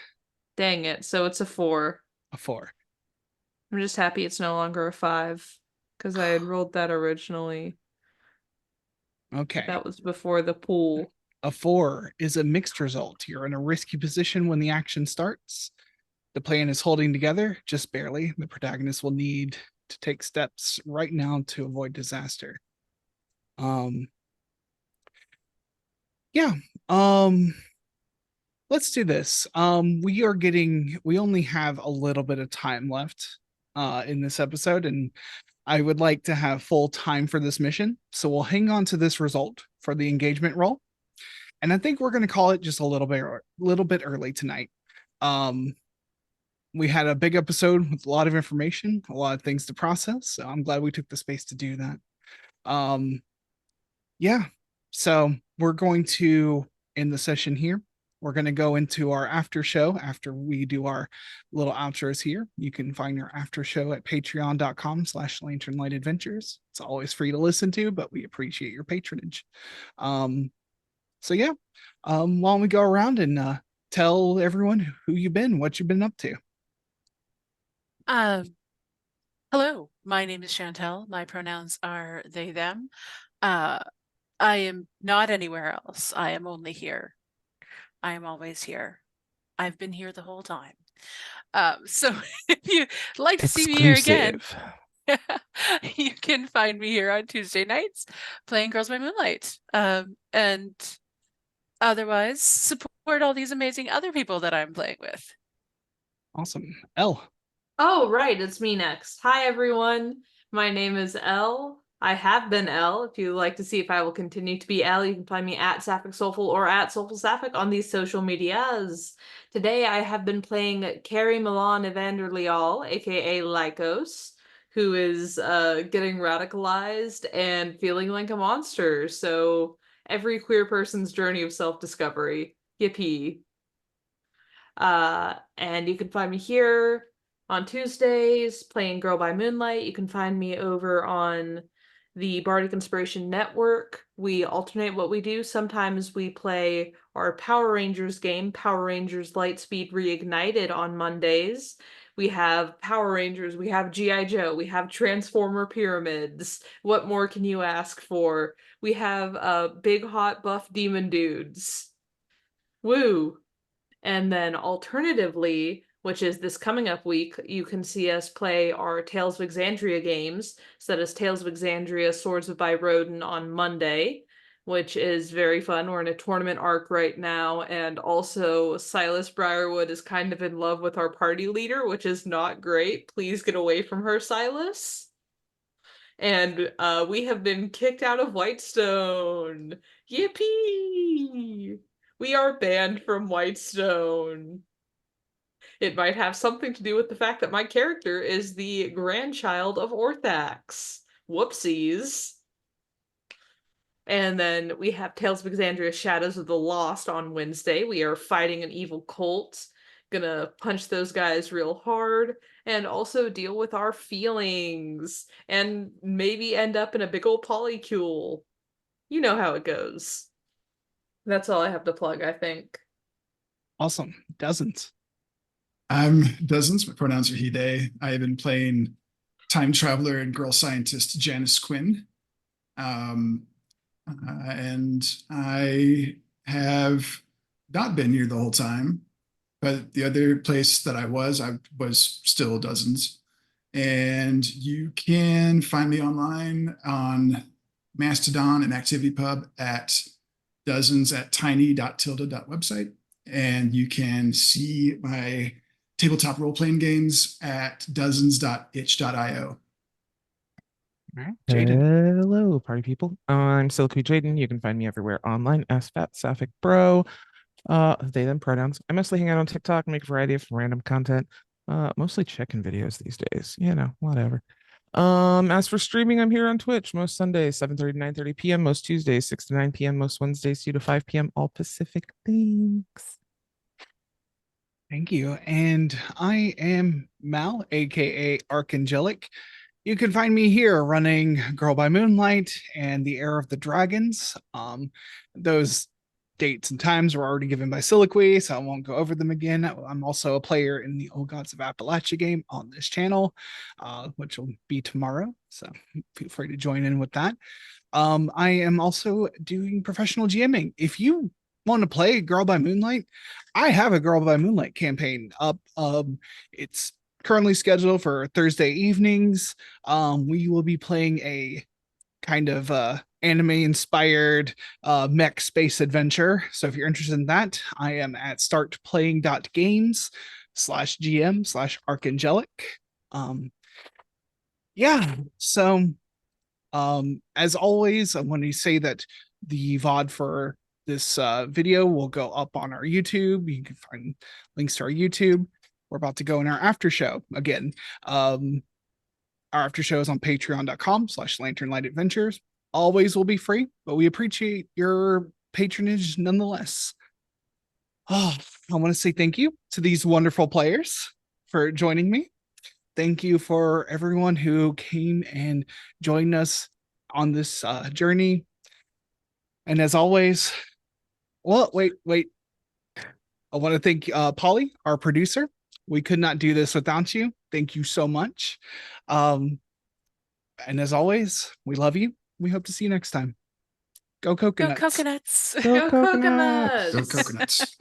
Dang it. So it's a 4. A 4. I'm just happy it's no longer a 5 because I had rolled that originally. Okay. That was before the pool. A 4 is a mixed result. You're in a risky position when the action starts. The plan is holding together, just barely. The protagonist will need to take steps right now to avoid disaster. Yeah. Let's do this. We only have a little bit of time left in this episode, and I would like to have full time for this mission. So we'll hang on to this result for the engagement roll. And I think we're going to call it just a little bit early tonight. We had a big episode with a lot of information, a lot of things to process. So I'm glad we took the space to do that. Yeah. So we're going to end the session here. We're going to go into our after show after we do our little outros here. You can find our after show at patreon.com/lanternlightadventures. It's always free to listen to, but we appreciate your patronage. So yeah, why don't we go around and tell everyone who you've been, what you've been up to. Hello, my name is Chantel. My pronouns are they, them. I am not anywhere else. I am only here. I am always here. I've been here the whole time. So if you'd like to see me here again, you can find me here on Tuesday nights playing Girls by Moonlight. And otherwise, support all these amazing other people that I'm playing with. Awesome. Elle. Oh, right. It's me next. Hi, everyone. My name is Elle. I have been Elle. If you'd like to see if I will continue to be Elle, you can find me at SapphicSoulful or at SoulfulSaphic on these social medias. Today, I have been playing Cary Milan Evander Lyall, aka Lykos, who is getting radicalized and feeling like a monster. So every queer person's journey of self-discovery. Yippee. And you can find me here on Tuesdays playing Girl by Moonlight. You can find me over on the Bardic Inspiration Network. We alternate what we do. Sometimes we play our Power Rangers game, Power Rangers Lightspeed Reignited, on Mondays. We have Power Rangers, we have G.I. Joe, we have Transformer Pyramids. What more can you ask for? We have big hot buff demon dudes. Woo! And then alternatively, which is this coming up week, you can see us play our Tales of Exandria games. So that is Tales of Exandria, Swords of Byrodin on Monday, which is very fun. We're in a tournament arc right now, and also Silas Briarwood is kind of in love with our party leader, which is not great. Please get away from her, Silas. And we have been kicked out of Whitestone. Yippee! We are banned from Whitestone. It might have something to do with the fact that my character is the grandchild of Orthax. Whoopsies. And then we have Tales of Exandria Shadows of the Lost on Wednesday. We are fighting an evil cult. Gonna punch those guys real hard and also deal with our feelings and maybe end up in a big old polycule. You know how it goes. That's all I have to plug, I think. Awesome. Dozens. I'm Dozens. My pronouns are he, they. I have been playing time traveler and girl scientist Janus Quinn. And I have not been here the whole time, but the other place that I was still Dozens. And you can find me online on Mastodon and ActivityPub at Dozens at tiny.tilde.website. And you can see my tabletop role-playing games at dozens.itch.io. All right. Jaden. Hello, party people. I'm Silicui Jaden. You can find me everywhere online as FatSapphicBro. They, them pronouns. I mostly hang out on TikTok, make a variety of random content. Mostly chicken videos these days. You know, whatever. As for streaming, I'm here on Twitch most Sundays, 7:30 to 9:30 p.m., most Tuesdays, 6 to 9 p.m., most Wednesdays, 2 to 5 p.m., all Pacific. Thanks. Thank you. And I am Mal, aka Archangelic. You can find me here running Girl by Moonlight and the Heir of the Dragons. Those dates and times were already given by Silicui, so I won't go over them again. I'm also a player in the Old Gods of Appalachia game on this channel, which will be tomorrow, so feel free to join in with that. I am also doing professional GMing. If you want to play Girl by Moonlight, I have a Girl by Moonlight campaign up. It's currently scheduled for Thursday evenings. We will be playing a kind of anime inspired mech space adventure. So if you're interested in that, I am at startplaying.games/GM/archangelic. Yeah, so as always, I want to say that the VOD for this video will go up on our YouTube. You can find links to our YouTube. We're about to go in our after show again. Our after show is on patreon.com/lanternlightadventures. Always will be free, but we appreciate your patronage nonetheless. Oh, I want to say thank you to these wonderful players for joining me. Thank you for everyone who came and joined us on this journey. And as always, well, wait. I want to thank Polly, our producer. We could not do this without you. Thank you so much. And as always, we love you. We hope to see you next time. Go coconuts. Go coconuts. Go coconuts. Go coconuts.